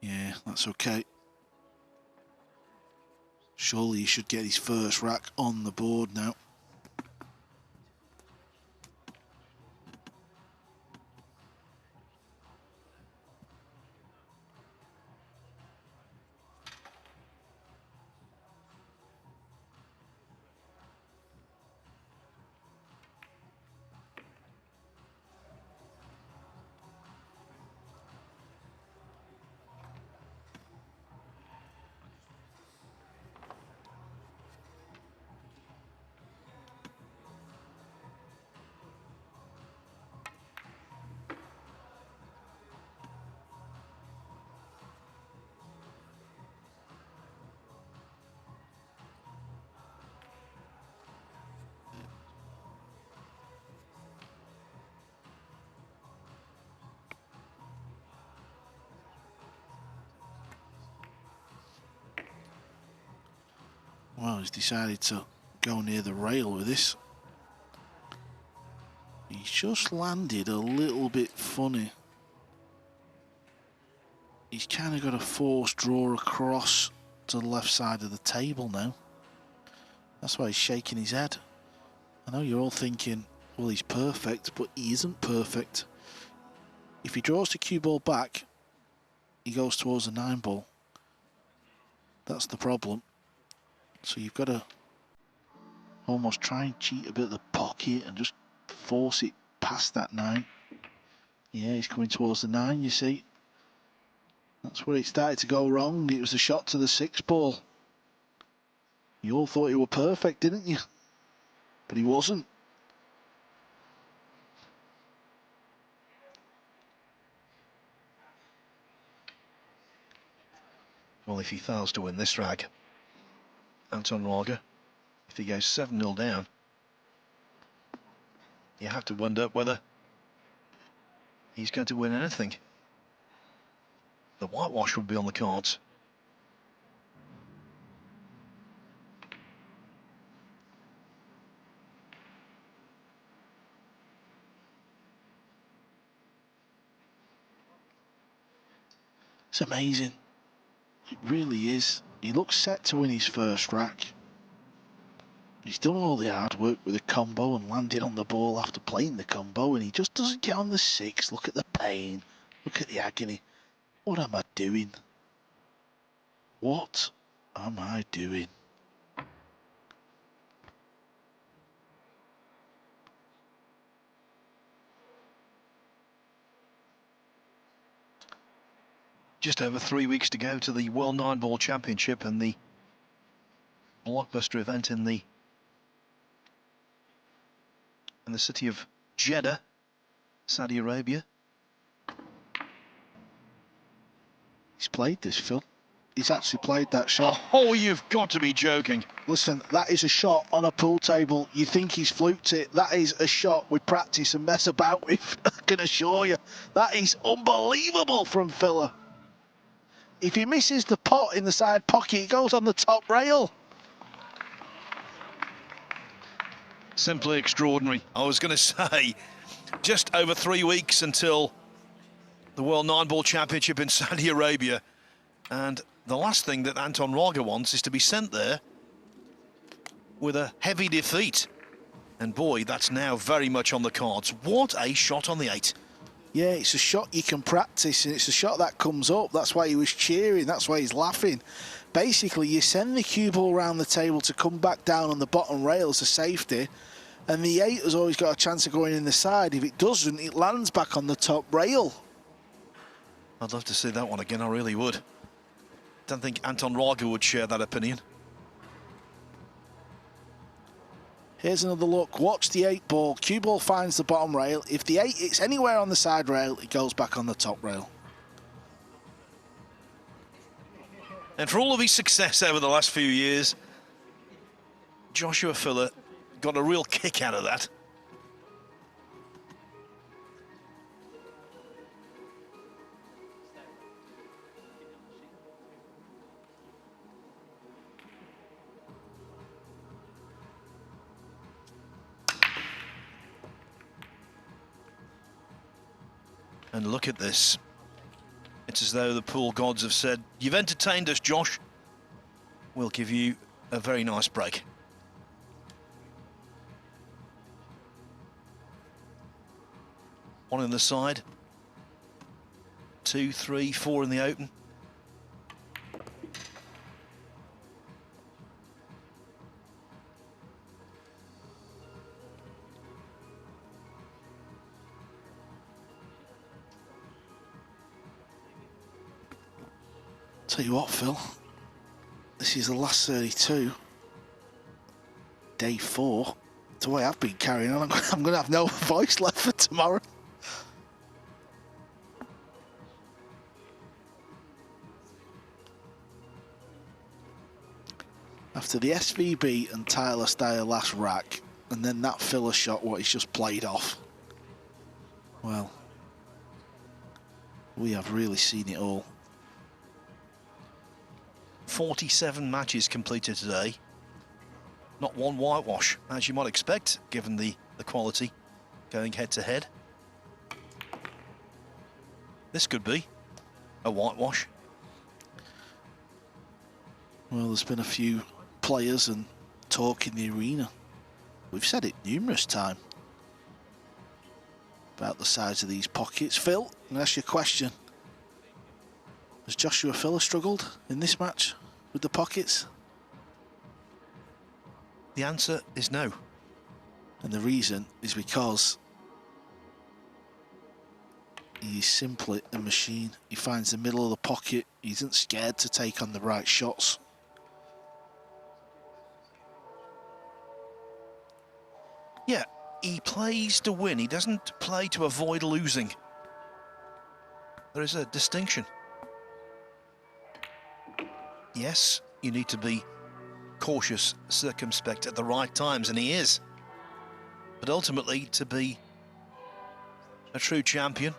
Yeah, that's okay. Surely he should get his first rack on the board now. Well, he's decided to go near the rail with this. He's just landed a little bit funny. He's kind of got a forced draw across to the left side of the table now. That's why he's shaking his head. I know you're all thinking, well, he's perfect, but he isn't perfect. If he draws the cue ball back, he goes towards the 9 ball. That's the problem. So you've got to almost try and cheat a bit of the pocket and just force it past that 9. Yeah, he's coming towards the 9, you see. That's where it started to go wrong. It was a shot to the 6 ball. You all thought he were perfect, didn't you? But he wasn't. Well, if he fails to win this rag, Anton Raga, if he goes 7-0 down, you have to wonder whether he's going to win anything. The whitewash would be on the cards. It's amazing. It really is. He looks set to win his first rack. He's done all the hard work with the combo and landed on the ball after playing the combo, and he just doesn't get on the 6. Look at the pain. Look at the agony. What am I doing? What am I doing? Just over 3 weeks to go to the World 9-Ball Championship and the blockbuster event in the city of Jeddah, Saudi Arabia. He's played this, Phil. He's actually played that shot. Oh, you've got to be joking. Listen, that is a shot on a pool table. You think he's fluked it. That is a shot we practice and mess about with, I can assure you. That is unbelievable from Filler. If he misses the pot in the side pocket, it goes on the top rail. Simply extraordinary. I was going to say, just over 3 weeks until the World 9-Ball Championship in Saudi Arabia. And the last thing that Anton Raga wants is to be sent there with a heavy defeat. And boy, that's now very much on the cards. What a shot on the 8. Yeah, it's a shot you can practice, and it's a shot that comes up. That's why he was cheering, that's why he's laughing. Basically, you send the cue ball around the table to come back down on the bottom rail as a safety, and the 8 has always got a chance of going in the side. If it doesn't, it lands back on the top rail. I'd love to see that one again, I really would. Don't think Anton Raga would share that opinion. Here's another look. Watch the 8 ball. Cue ball finds the bottom rail. If the 8 hits anywhere on the side rail, it goes back on the top rail. And for all of his success over the last few years, Joshua Filler got a real kick out of that. And look at this. It's as though the pool gods have said, you've entertained us, Josh. We'll give you a very nice break. One in the side. 2, 3, 4 in the open. Tell you what, Phil, this is the last 32, day 4. The way I've been carrying on, I'm going to have no voice left for tomorrow. After the SVB and Tyler Styer last rack, and then that Filler shot, what he's just played off. Well, we have really seen it all. 47 matches completed today. Not one whitewash, as you might expect, given the quality going head to head. This could be a whitewash. Well, there's been a few players and talk in the arena. We've said it numerous times about the size of these pockets. Phil, I'm going to ask you a question. Has Joshua Filler struggled in this match with the pockets? The answer is no. And the reason is because he's simply a machine. He finds the middle of the pocket. He isn't scared to take on the right shots. Yeah, he plays to win. He doesn't play to avoid losing. There is a distinction. Yes, you need to be cautious, circumspect at the right times, and he is. But ultimately, to be a true champion,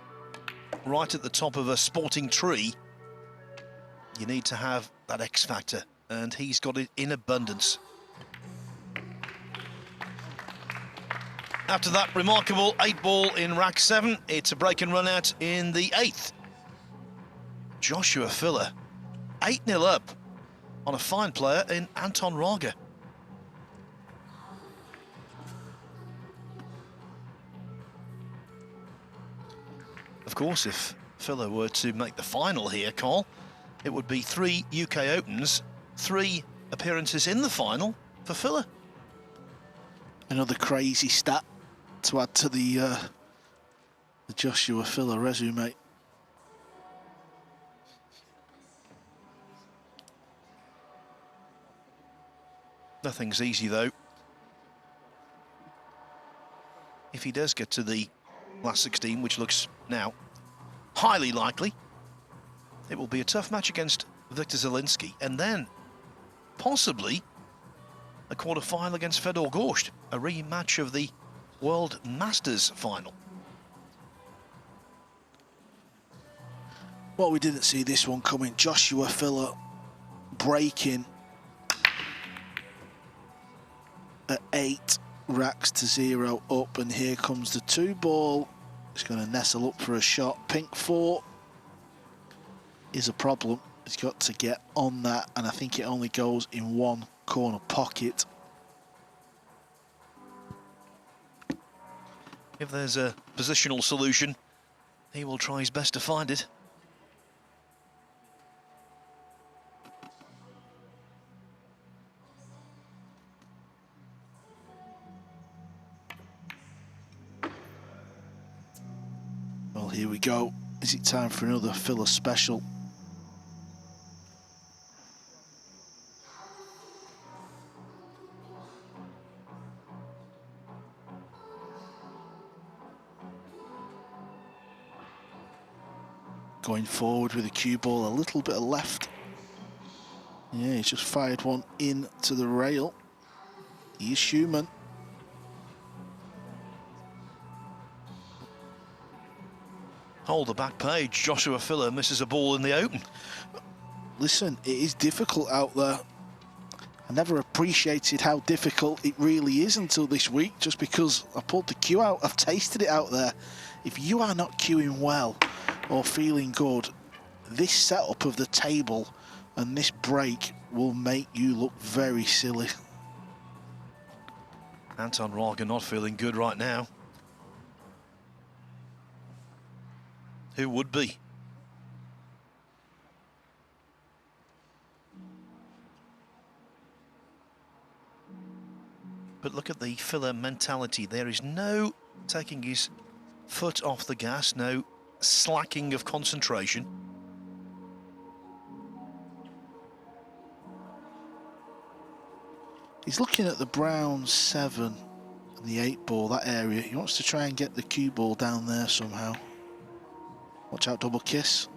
right at the top of a sporting tree, you need to have that X factor, and he's got it in abundance. After that remarkable 8-ball in rack 7, it's a break and run out in the 8th. Joshua Filler, 8-0 up on a fine player in Anton Raga. Of course, if Filler were to make the final here, Carl, it would be 3 UK Opens, 3 appearances in the final for Filler. Another crazy stat to add to the Joshua Filler resume. Nothing's easy, though. if he does get to the last 16, which looks now highly likely, it will be a tough match against Viktor Zielinski, and then possibly a quarter-final against Fedor Gorst, a rematch of the World Masters final. Well, we didn't see this one coming. Joshua Filler breaking at 8 racks to 0 up, and here comes the 2 ball. It's going to nestle up for a shot. Pink 4 is a problem. He's got to get on that, and I think it only goes in one corner pocket. If there's a positional solution, he will try his best to find it. Well, here we go. Is it time for another Filler special? Going forward with a cue ball, a little bit of left. Yeah, he's just fired one into the rail. He's Schumann. Hold the back page. Joshua Filler misses a ball in the open. Listen, it is difficult out there. I never appreciated how difficult it really is until this week, just because I pulled the cue out. I've tasted it out there. If you are not cueing well or feeling good, this setup of the table and this break will make you look very silly. Anton Raga not feeling good right now. Who would be? But look at the Filler mentality. There is no taking his foot off the gas, no slacking of concentration. He's looking at the brown 7 and the 8 ball, that area. He wants to try and get the cue ball down there somehow. Watch out, double kiss.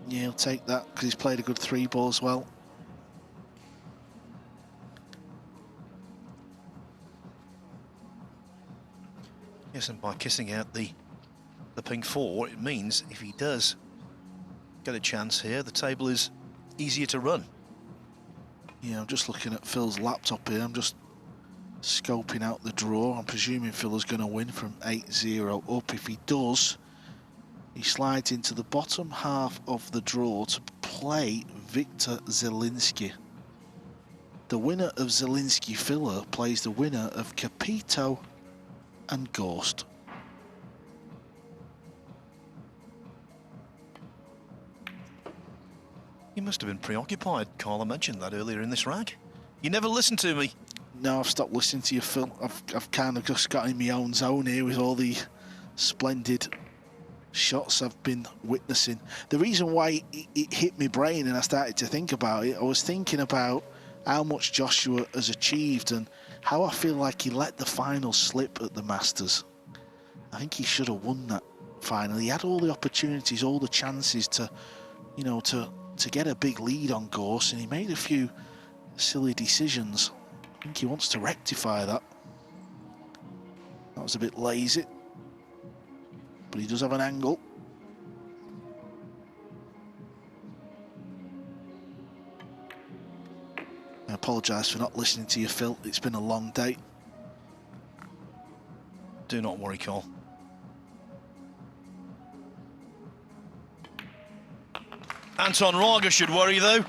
Yeah, he'll take that because he's played a good 3 ball as well. Yes, and by kissing out the pink 4, it means if he does get a chance here, the table is easier to run. Yeah, I'm just looking at Phil's laptop here. I'm just scoping out the draw. I'm presuming Phil's going to win from 8-0 up. If he does, he slides into the bottom half of the draw to play Viktor Zielinski. The winner of Zielinski Filler plays the winner of Capito and Gorst. You must have been preoccupied. Carla mentioned that earlier in this rag. You never listen to me. No, I've stopped listening to you, Phil. I've kind of just got in my own zone here with all the splendid shots I've been witnessing. The reason why it hit my brain and I started to think about it, I was thinking about how much Joshua has achieved and how I feel like he let the final slip at the Masters. I think he should have won that final. He had all the opportunities, all the chances to, you know, to get a big lead on Gorst, and he made a few silly decisions. I think he wants to rectify that. That was a bit lazy, but he does have an angle. I apologise for not listening to you, Phil. It's been a long day. Do not worry, Cole. Anton Raga should worry, though.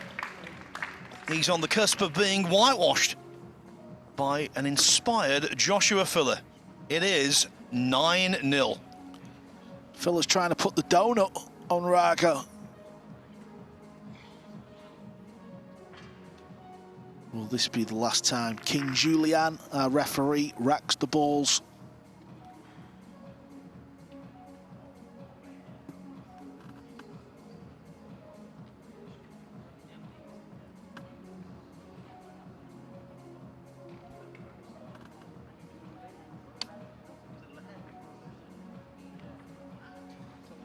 He's on the cusp of being whitewashed by an inspired Joshua Filler. It is 9-0. Filler's trying to put the donut on Raga. Will this be the last time King Julian, our referee, racks the balls?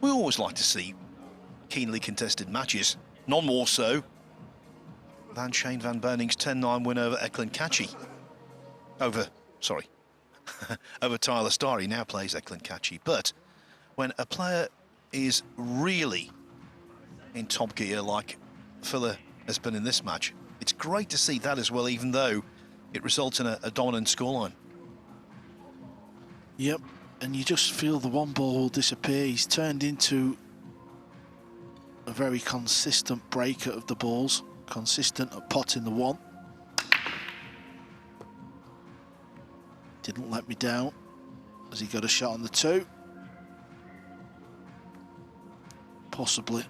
We always like to see keenly contested matches, none more so than Shane Van Boning's 10-9 win over Eklund Kachi. Over Tyler Starr. He now plays Eklund Kachi. But when a player is really in top gear like Filler has been in this match, it's great to see that as well, even though it results in a dominant scoreline. Yep, and you just feel the one ball will disappear. He's turned into a very consistent breaker of the balls, consistent at potting the one. Didn't let me down as he got a shot on the two. Possibly.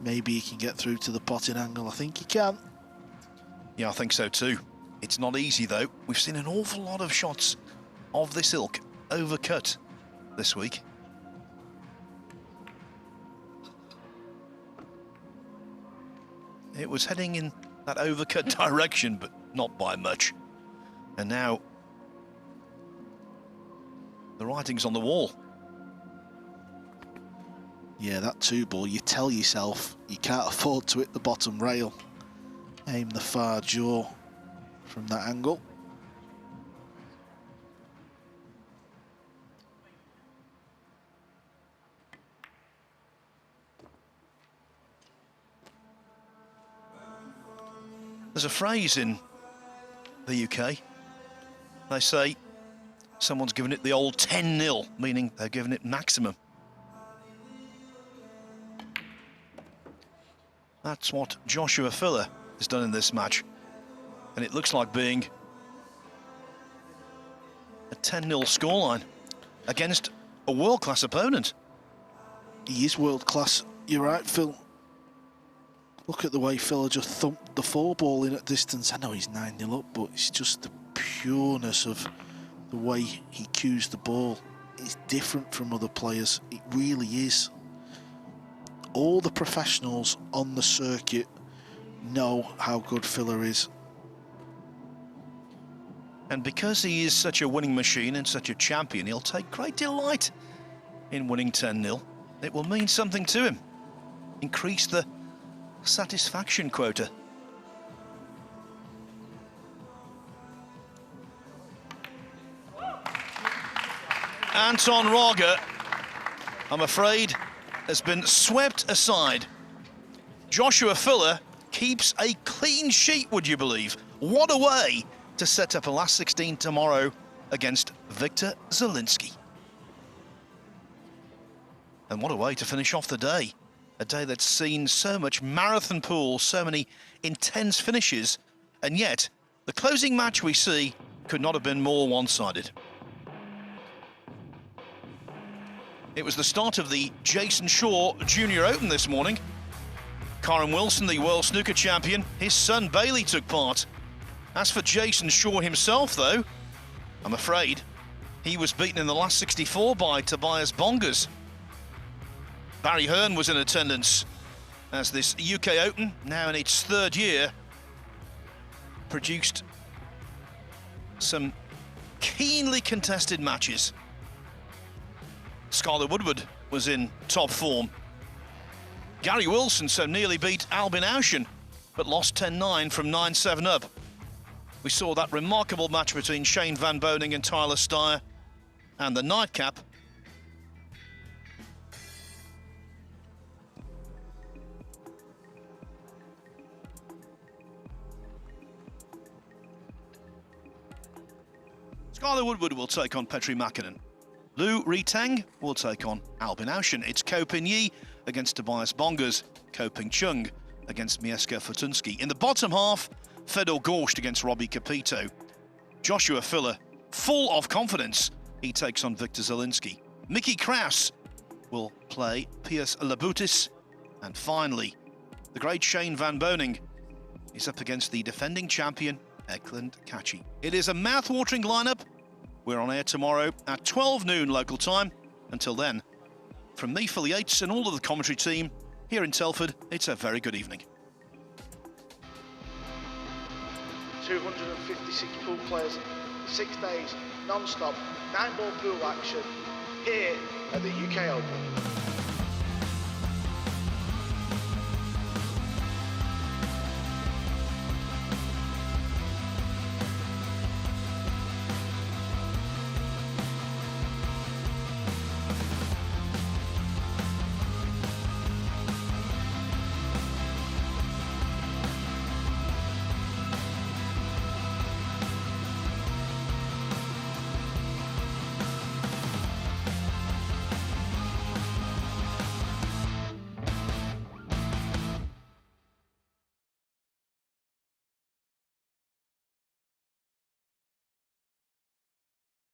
Maybe he can get through to the potting angle. I think he can. Yeah, I think so too. It's not easy though. We've seen an awful lot of shots of this ilk overcut this week. It was heading in that overcut direction, but not by much. And now the writing's on the wall. Yeah, that two ball, you tell yourself you can't afford to hit the bottom rail. Aim the far jaw from that angle. There's a phrase in the UK. They say someone's given it the old 10-0, meaning they're giving it maximum. That's what Joshua Filler has done in this match. And it looks like being a 10-0 scoreline against a world-class opponent. He is world-class. You're right, Phil. Look at the way Filler just thumped the four ball in at distance. I know he's 9-0 up, but it's just the pureness of the way he cues the ball. It's different from other players. It really is. All the professionals on the circuit know how good Filler is. And because he is such a winning machine and such a champion, he'll take great delight in winning 10-0. It will mean something to him. Increase the satisfaction quota. Anton Raga, I'm afraid, has been swept aside. Joshua Filler keeps a clean sheet, would you believe? What a way to set up a last 16 tomorrow against Viktor Zielinski. And what a way to finish off the day. A day that's seen so much marathon pool, so many intense finishes, and yet the closing match we see could not have been more one-sided. It was the start of the Jason Shaw Junior Open this morning. Karen Wilson, the World Snooker Champion, his son Bailey took part. As for Jason Shaw himself, though, I'm afraid he was beaten in the last 64 by Tobias Bongas. Barry Hearn was in attendance as this UK Open, now in its third year, produced some keenly contested matches. Skylar Woodward was in top form. Gary Wilson so nearly beat Albin Aushin, but lost 10-9 from 9-7 up. We saw that remarkable match between Shane Van Boning and Tyler Starr, and the nightcap Skylar Woodward will take on Petri Makinen. Lou Ritang will take on Albin Aushin. It's Ko Pin Yi against Tobias Bongas. Ko Ping Chung against Mieszko Fortunski. In the bottom half, Fedor Gorsht against Robbie Capito. Joshua Filler, full of confidence, he takes on Viktor Zielinski. Mickey Kraus will play Piers Labutis. And finally, the great Shane Van Boning is up against the defending champion, Eklund Kachi. It is a mouth-watering lineup. We're on air tomorrow at 12 noon local time. Until then, from me, Phil Yates, and all of the commentary team here in Telford, it's a very good evening. 256 pool players, 6 days, non-stop, 9-ball pool action. here at the UK Open.